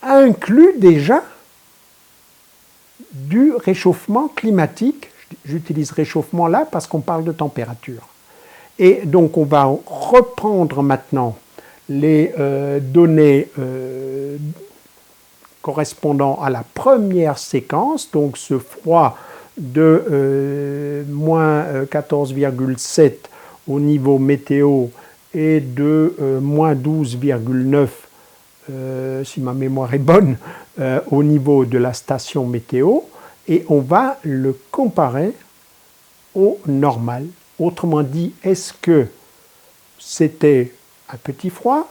inclut déjà du réchauffement climatique. J'utilise réchauffement là parce qu'on parle de température. Et donc on va reprendre maintenant les données correspondant à la première séquence, donc ce froid de moins 14,7 au niveau météo et de moins 12,9 si ma mémoire est bonne, au niveau de la station météo, et on va le comparer au normal. Autrement dit, est-ce que c'était un petit froid,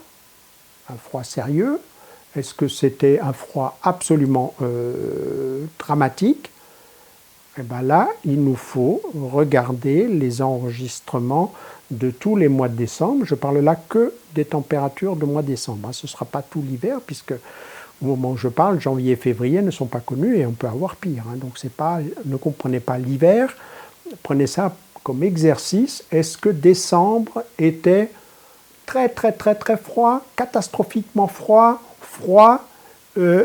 un froid sérieux? Est-ce que c'était un froid absolument dramatique? Et bien là, il nous faut regarder les enregistrements de tous les mois de décembre. Je parle là que des températures de mois de décembre. Ce ne sera pas tout l'hiver, puisque au moment où je parle, janvier et février ne sont pas connus et on peut avoir pire. Hein. Donc ne comprenez pas l'hiver, prenez ça comme exercice. Est-ce que décembre était très très très très froid, catastrophiquement froid,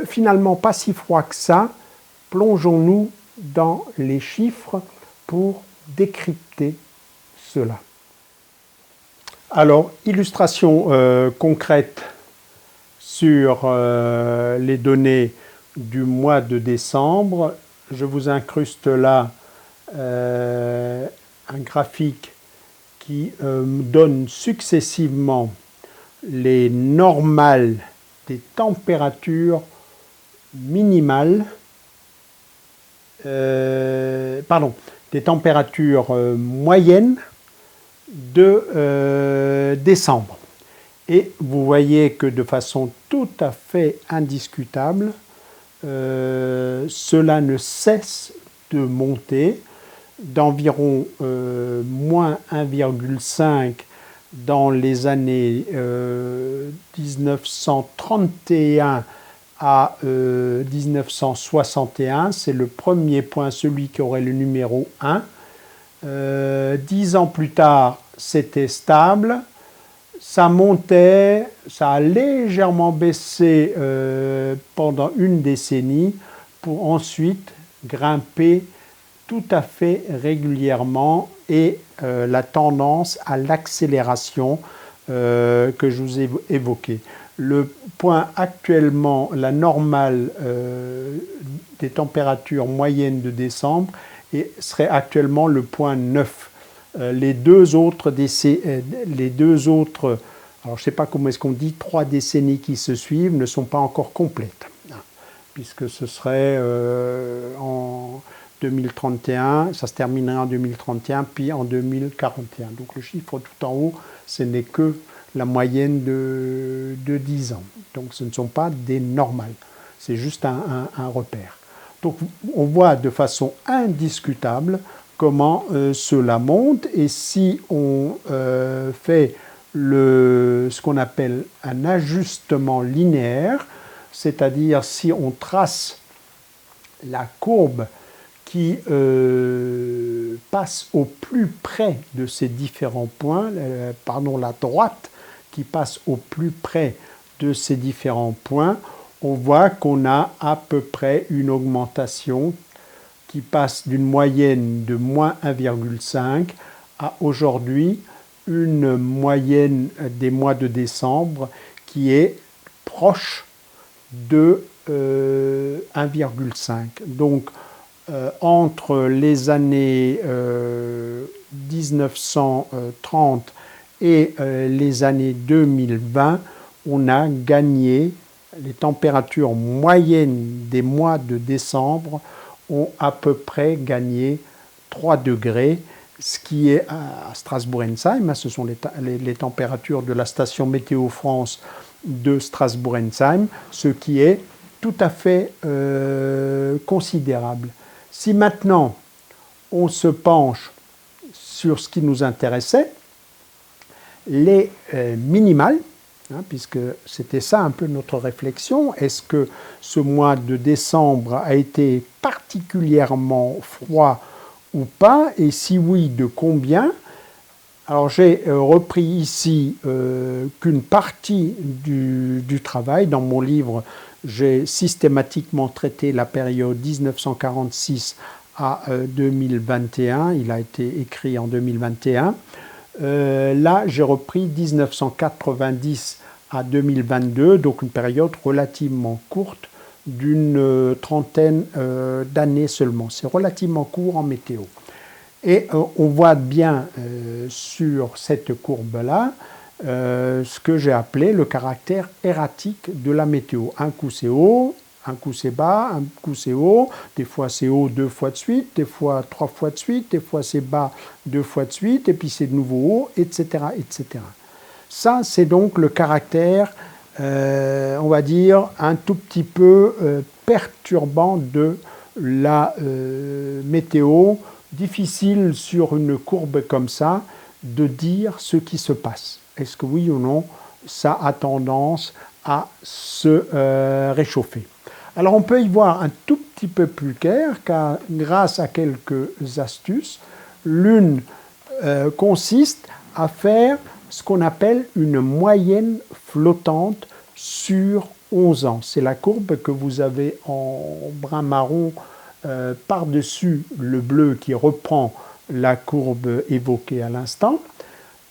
finalement pas si froid que ça? Plongeons-nous dans les chiffres pour décrypter cela. Alors, illustration concrète sur les données du mois de décembre. Je vous incruste là un graphique qui donne successivement les normales des températures minimales, des températures moyennes de décembre. Et vous voyez que de façon tout à fait indiscutable, cela ne cesse de monter d'environ moins 1,5 dans les années 1931 à 1961. C'est le premier point, celui qui aurait le numéro 1. 10 ans plus tard, c'était stable. Ça montait, ça a légèrement baissé pendant une décennie pour ensuite grimper tout à fait régulièrement et la tendance à l'accélération que je vous ai évoquée. Le point actuellement, la normale des températures moyennes de décembre serait actuellement le point 9. Les deux autres, alors je ne sais pas comment est-ce qu'on dit, 3 décennies qui se suivent ne sont pas encore complètes, puisque ce serait en 2031, ça se terminerait en 2031, puis en 2041. Donc le chiffre tout en haut, ce n'est que la moyenne de 10 ans. Donc ce ne sont pas des normales, c'est juste un repère. Donc on voit de façon indiscutable comment cela monte, et si on fait ce qu'on appelle un ajustement linéaire, c'est-à-dire si on trace la courbe qui passe au plus près de ces différents points, la droite qui passe au plus près de ces différents points, on voit qu'on a à peu près une augmentation qui passe d'une moyenne de moins 1,5 à aujourd'hui une moyenne des mois de décembre qui est proche de 1,5. Donc entre les années 1930 et les années 2020, on a gagné, les températures moyennes des mois de décembre ont à peu près gagné 3 degrés, ce qui est à Strasbourg-Ensheim, ce sont les températures de la station Météo France de Strasbourg-Ensheim, ce qui est tout à fait considérable. Si maintenant on se penche sur ce qui nous intéressait, les minimales, puisque c'était ça un peu notre réflexion, est-ce que ce mois de décembre a été particulièrement froid ou pas, et si oui, de combien? Alors j'ai repris ici qu'une partie du travail. Dans mon livre, j'ai systématiquement traité la période 1946 à 2021, il a été écrit en 2021. Là, j'ai repris 1990 à 2022, donc une période relativement courte, d'une trentaine d'années seulement. C'est relativement court en météo. Et on voit bien sur cette courbe-là ce que j'ai appelé le caractère erratique de la météo. Un coup c'est haut, un coup c'est bas, un coup c'est haut, des fois c'est haut 2 fois de suite, des fois 3 fois de suite, des fois c'est bas 2 fois de suite, et puis c'est de nouveau haut, etc., etc. Ça, c'est donc le caractère, on va dire, un tout petit peu perturbant de la météo. Difficile sur une courbe comme ça de dire ce qui se passe. Est-ce que oui ou non, ça a tendance à se réchauffer. Alors on peut y voir un tout petit peu plus clair car grâce à quelques astuces. L'une consiste à faire ce qu'on appelle une moyenne flottante sur 11 ans. C'est la courbe que vous avez en brun marron par-dessus le bleu qui reprend la courbe évoquée à l'instant.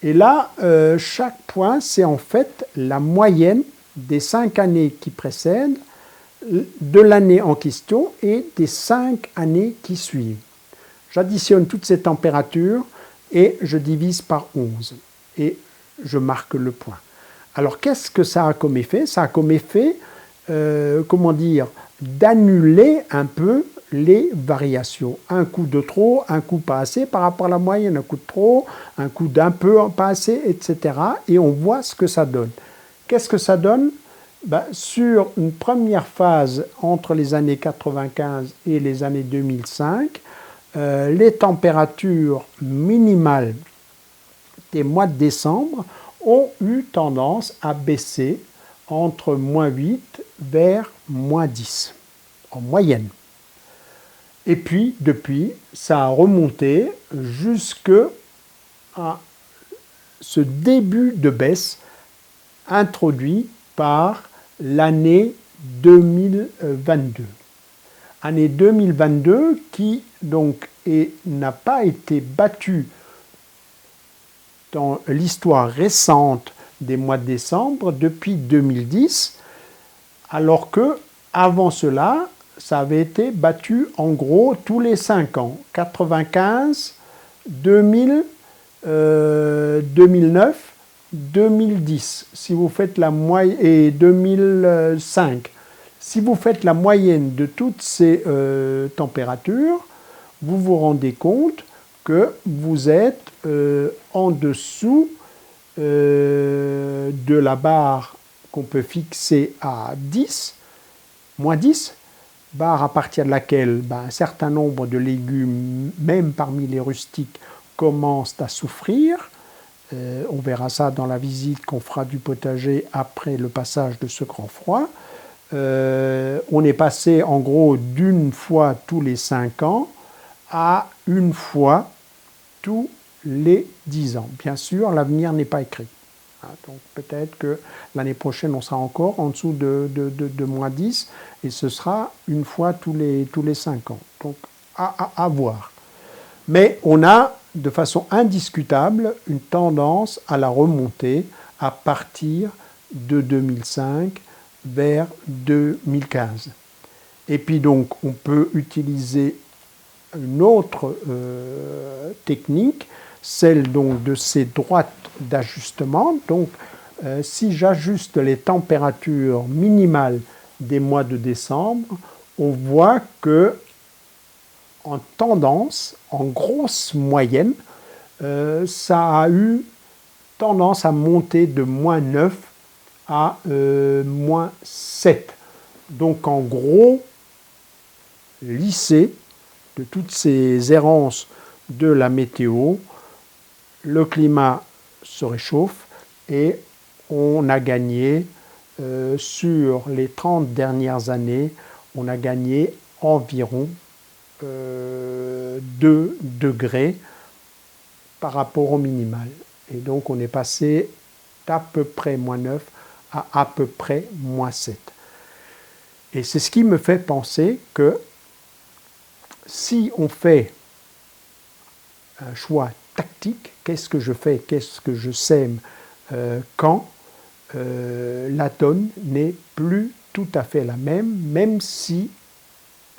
Et là, chaque point, c'est en fait la moyenne des 5 années qui précèdent, de l'année en question et des 5 années qui suivent. J'additionne toutes ces températures et je divise par 11. Et je marque le point. Alors, qu'est-ce que ça a comme effet? Ça a comme effet, comment dire, d'annuler un peu les variations. Un coup de trop, un coup pas assez par rapport à la moyenne, un coup de trop, un coup d'un peu pas assez, etc. Et on voit ce que ça donne. Qu'est-ce que ça donne? Ben, sur une première phase entre les années 95 et les années 2005, les températures minimales des mois de décembre ont eu tendance à baisser entre -8 vers -10 en moyenne. Et puis, depuis, ça a remonté jusqu'à ce début de baisse introduit par l'année 2022. Année 2022 qui donc n'a pas été battue dans l'histoire récente des mois de décembre depuis 2010, alors que avant cela, ça avait été battu en gros tous les 5 ans, 95, 2000, 2009, 2010, si vous faites la moyenne, et 2005. Si vous faites la moyenne de toutes ces températures, vous vous rendez compte que vous êtes en dessous de la barre qu'on peut fixer à 10, moins 10, barre à partir de laquelle un certain nombre de légumes, même parmi les rustiques, commencent à souffrir. On verra ça dans la visite qu'on fera du potager après le passage de ce grand froid. On est passé en gros d'une fois tous les 5 ans à une fois tous les 10 ans. Bien sûr, l'avenir n'est pas écrit. Donc peut-être que l'année prochaine, on sera encore en dessous de -10 et ce sera une fois tous les 5 ans. Donc à voir. Mais on a de façon indiscutable une tendance à la remontée à partir de 2005 vers 2015. Et puis donc on peut utiliser une autre technique, celle donc de ces droites d'ajustement. Donc si j'ajuste les températures minimales des mois de décembre, on voit que en tendance, en grosse moyenne, ça a eu tendance à monter de -9 à -7. Donc en gros, lissé de toutes ces errances de la météo, le climat se réchauffe et on a gagné, sur les 30 dernières années, on a gagné environ 2 degrés par rapport au minimal. Et donc on est passé d'à peu près -9 à peu près -7. Et c'est ce qui me fait penser que si on fait un choix tactique, qu'est-ce que je fais, qu'est-ce que je sème, quand, la donne n'est plus tout à fait la même, même si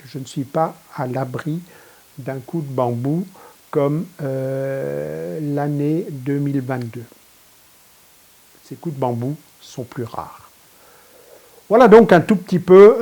je ne suis pas à l'abri d'un coup de bambou comme l'année 2022. Ces coups de bambou sont plus rares. Voilà donc un tout petit peu,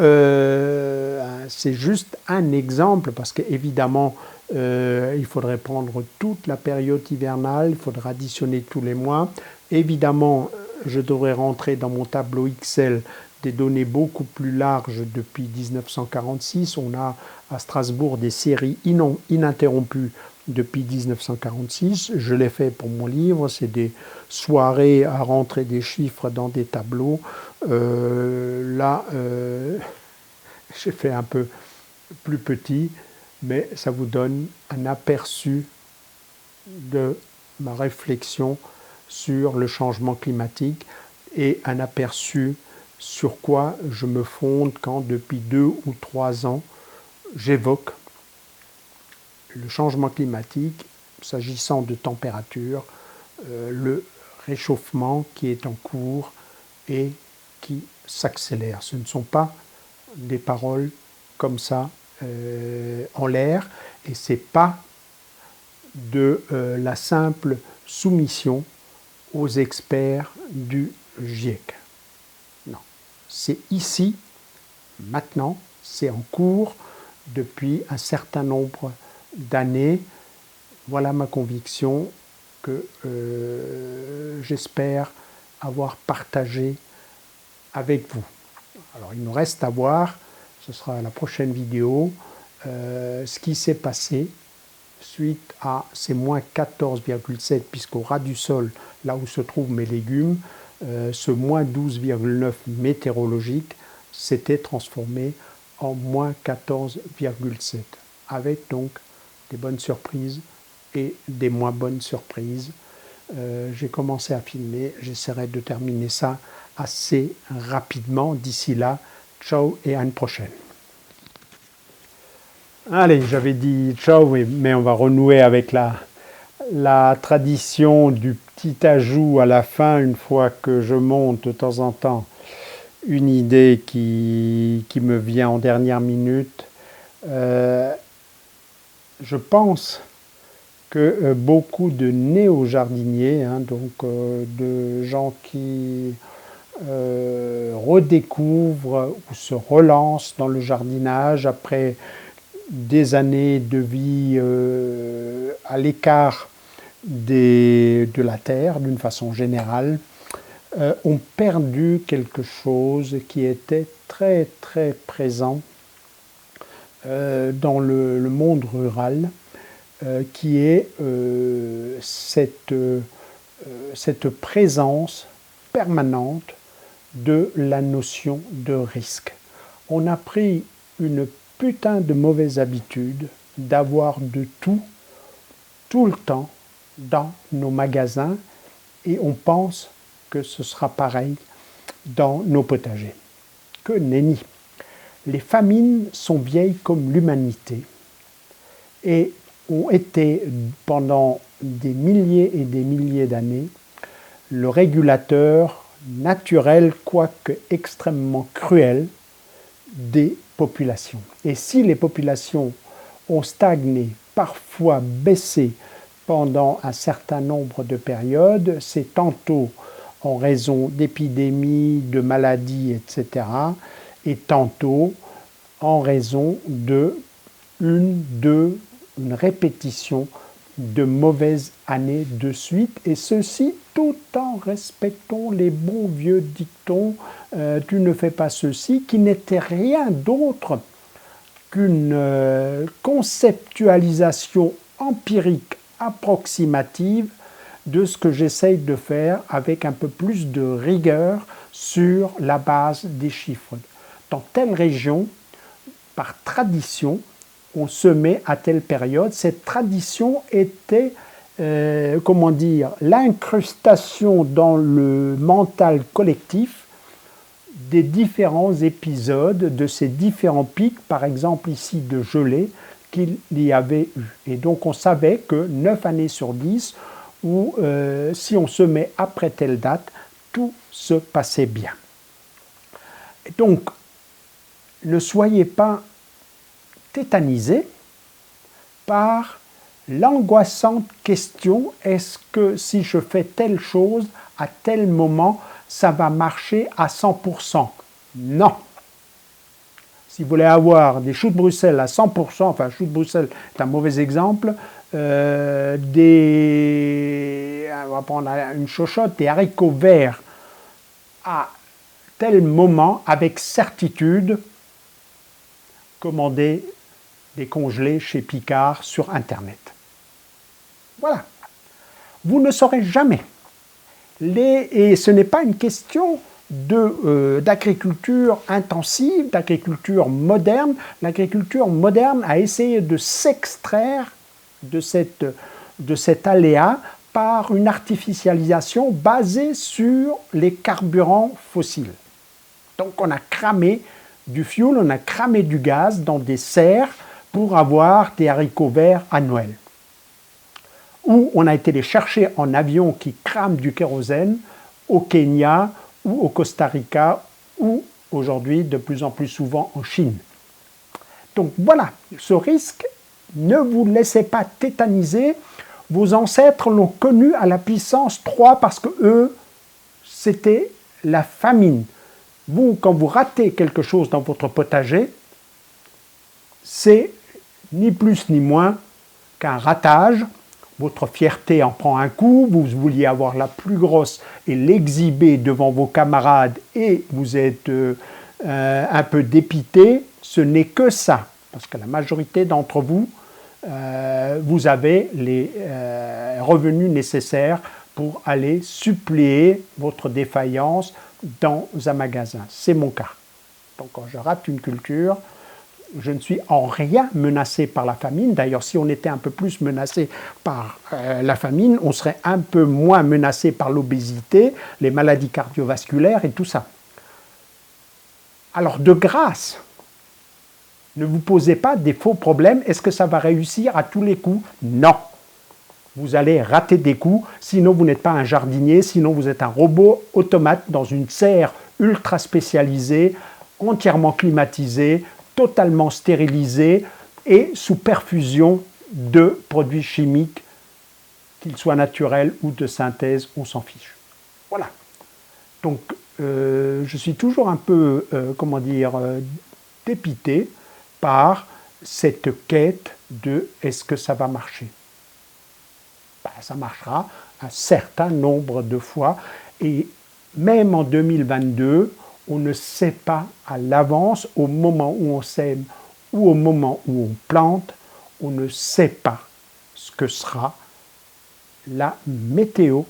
c'est juste un exemple parce qu'évidemment il faudrait prendre toute la période hivernale, il faudra additionner tous les mois. Évidemment, je devrais rentrer dans mon tableau Excel des données beaucoup plus larges depuis 1946. On a à Strasbourg des séries ininterrompues depuis 1946. Je l'ai fait pour mon livre, c'est des soirées à rentrer des chiffres dans des tableaux. Là, j'ai fait un peu plus petit, mais ça vous donne un aperçu de ma réflexion sur le changement climatique et un aperçu sur quoi je me fonde quand depuis 2 ou 3 ans j'évoque le changement climatique s'agissant de température, le réchauffement qui est en cours et qui s'accélère. Ce ne sont pas des paroles comme ça en l'air et ce n'est pas de la simple soumission aux experts du GIEC. Non, c'est ici, maintenant, c'est en cours depuis un certain nombre d'années. Voilà ma conviction que j'espère avoir partagée avec vous. Alors il nous reste à voir, ce sera la prochaine vidéo, ce qui s'est passé suite à ces moins 14,7, puisqu'au ras du sol, là où se trouvent mes légumes, ce moins 12,9 météorologique s'était transformé en moins 14,7, avec donc des bonnes surprises et des moins bonnes surprises. J'ai commencé à filmer, j'essaierai de terminer ça assez rapidement. D'ici là, ciao et à une prochaine. Allez, j'avais dit ciao, mais on va renouer avec la tradition du petit ajout à la fin, une fois que je monte de temps en temps une idée qui me vient en dernière minute. Je pense que beaucoup de néo-jardiniers, donc de gens qui redécouvrent ou se relancent dans le jardinage après des années de vie à l'écart de la terre, d'une façon générale, ont perdu quelque chose qui était très très présent dans le monde rural, qui est cette présence permanente de la notion de risque. On a pris une putain de mauvaise habitude d'avoir de tout le temps dans nos magasins et on pense que ce sera pareil dans nos potagers. Que nenni! Les famines sont vieilles comme l'humanité et ont été pendant des milliers et des milliers d'années le régulateur naturel, quoique extrêmement cruel, des populations. Et si les populations ont stagné, parfois baissé pendant un certain nombre de périodes, c'est tantôt en raison d'épidémies, de maladies, etc., et tantôt en raison d'une répétition de mauvaises années de suite, et ceci tout en respectant les bons vieux dictons tu ne fais pas ceci, qui n'était rien d'autre qu'une conceptualisation empirique approximative de ce que j'essaye de faire avec un peu plus de rigueur sur la base des chiffres. Dans telle région, par tradition, on semait à telle période. Cette tradition était, comment dire, l'incrustation dans le mental collectif des différents épisodes, de ces différents pics, par exemple ici de gelée, qu'il y avait eu. Et donc on savait que 9 années sur 10, où si on semait après telle date, tout se passait bien. Et donc, ne soyez pas tétanisés par l'angoissante question, est-ce que si je fais telle chose à tel moment, ça va marcher à 100%? Non. Si vous voulez avoir des choux de Bruxelles à 100%, enfin choux de Bruxelles est un mauvais exemple, on va prendre une chochotte, des haricots verts à tel moment, avec certitude, commandez des congelés chez Picard sur Internet. Voilà. Vous ne saurez jamais. Et ce n'est pas une question d'agriculture intensive, d'agriculture moderne. L'agriculture moderne a essayé de s'extraire de cet aléa par une artificialisation basée sur les carburants fossiles. Donc on a cramé du fioul, on a cramé du gaz dans des serres pour avoir des haricots verts à Noël. Ou on a été les chercher en avion qui crament du kérosène au Kenya ou au Costa Rica ou aujourd'hui de plus en plus souvent en Chine. Donc voilà, ce risque, ne vous laissez pas tétaniser. Vos ancêtres l'ont connu à la puissance 3 parce que eux, c'était la famine. Vous, quand vous ratez quelque chose dans votre potager, c'est ni plus ni moins qu'un ratage. Votre fierté en prend un coup, vous vouliez avoir la plus grosse et l'exhiber devant vos camarades et vous êtes un peu dépité. Ce n'est que ça, parce que la majorité d'entre vous, vous avez les revenus nécessaires pour aller suppléer votre défaillance dans un magasin. C'est mon cas. Donc quand je rate une culture, je ne suis en rien menacé par la famine. D'ailleurs, si on était un peu plus menacé par la famine, on serait un peu moins menacé par l'obésité, les maladies cardiovasculaires et tout ça. Alors, de grâce, ne vous posez pas des faux problèmes. Est-ce que ça va réussir à tous les coups? Non. Vous allez rater des coups, sinon vous n'êtes pas un jardinier, sinon vous êtes un robot automate dans une serre ultra spécialisée, entièrement climatisée, totalement stérilisé et sous perfusion de produits chimiques, qu'ils soient naturels ou de synthèse, on s'en fiche. Voilà. Donc, je suis toujours un peu, dépité par cette quête de est-ce que ça va marcher? Ben, ça marchera un certain nombre de fois et même en 2022, on ne sait pas à l'avance, au moment où on sème ou au moment où on plante, on ne sait pas ce que sera la météo.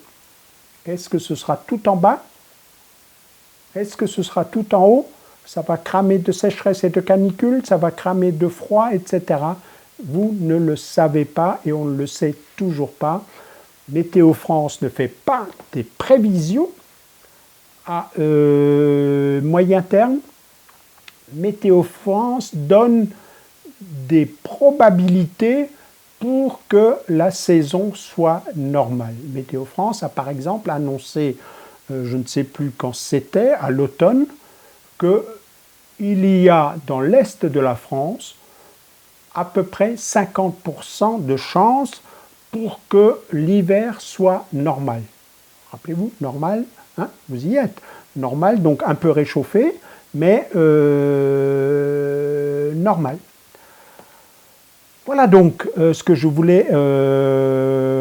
Est-ce que ce sera tout en bas? Est-ce que ce sera tout en haut? Ça va cramer de sécheresse et de canicule, ça va cramer de froid, etc. Vous ne le savez pas et on ne le sait toujours pas. Météo France ne fait pas des prévisions à moyen terme. Météo France donne des probabilités pour que la saison soit normale. Météo France a par exemple annoncé, je ne sais plus quand c'était, à l'automne, qu'il y a dans l'est de la France à peu près 50% de chances pour que l'hiver soit normal. Rappelez-vous, normal, hein, vous y êtes. Normal, donc un peu réchauffé, mais normal. Voilà donc ce que je voulais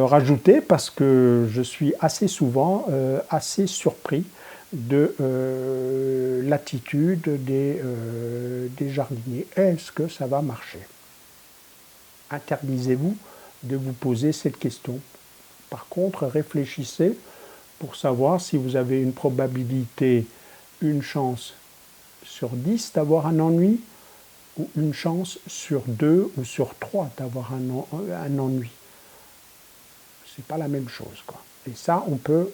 rajouter parce que je suis assez souvent assez surpris de l'attitude des jardiniers. Est-ce que ça va marcher? Interdisez-vous de vous poser cette question. Par contre, réfléchissez pour savoir si vous avez une probabilité, une chance sur 10 d'avoir un ennui ou une chance sur 2 ou sur 3 d'avoir un ennui. C'est pas la même chose, quoi. Et ça, on peut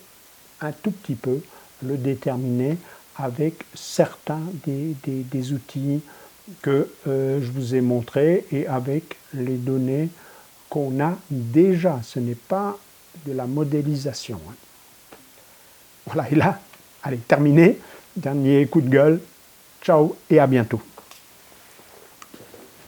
un tout petit peu le déterminer avec certains des outils que je vous ai montrés et avec les données qu'on a déjà. Ce n'est pas de la modélisation. Hein. Voilà, et là, allez, terminé. Dernier coup de gueule. Ciao et à bientôt.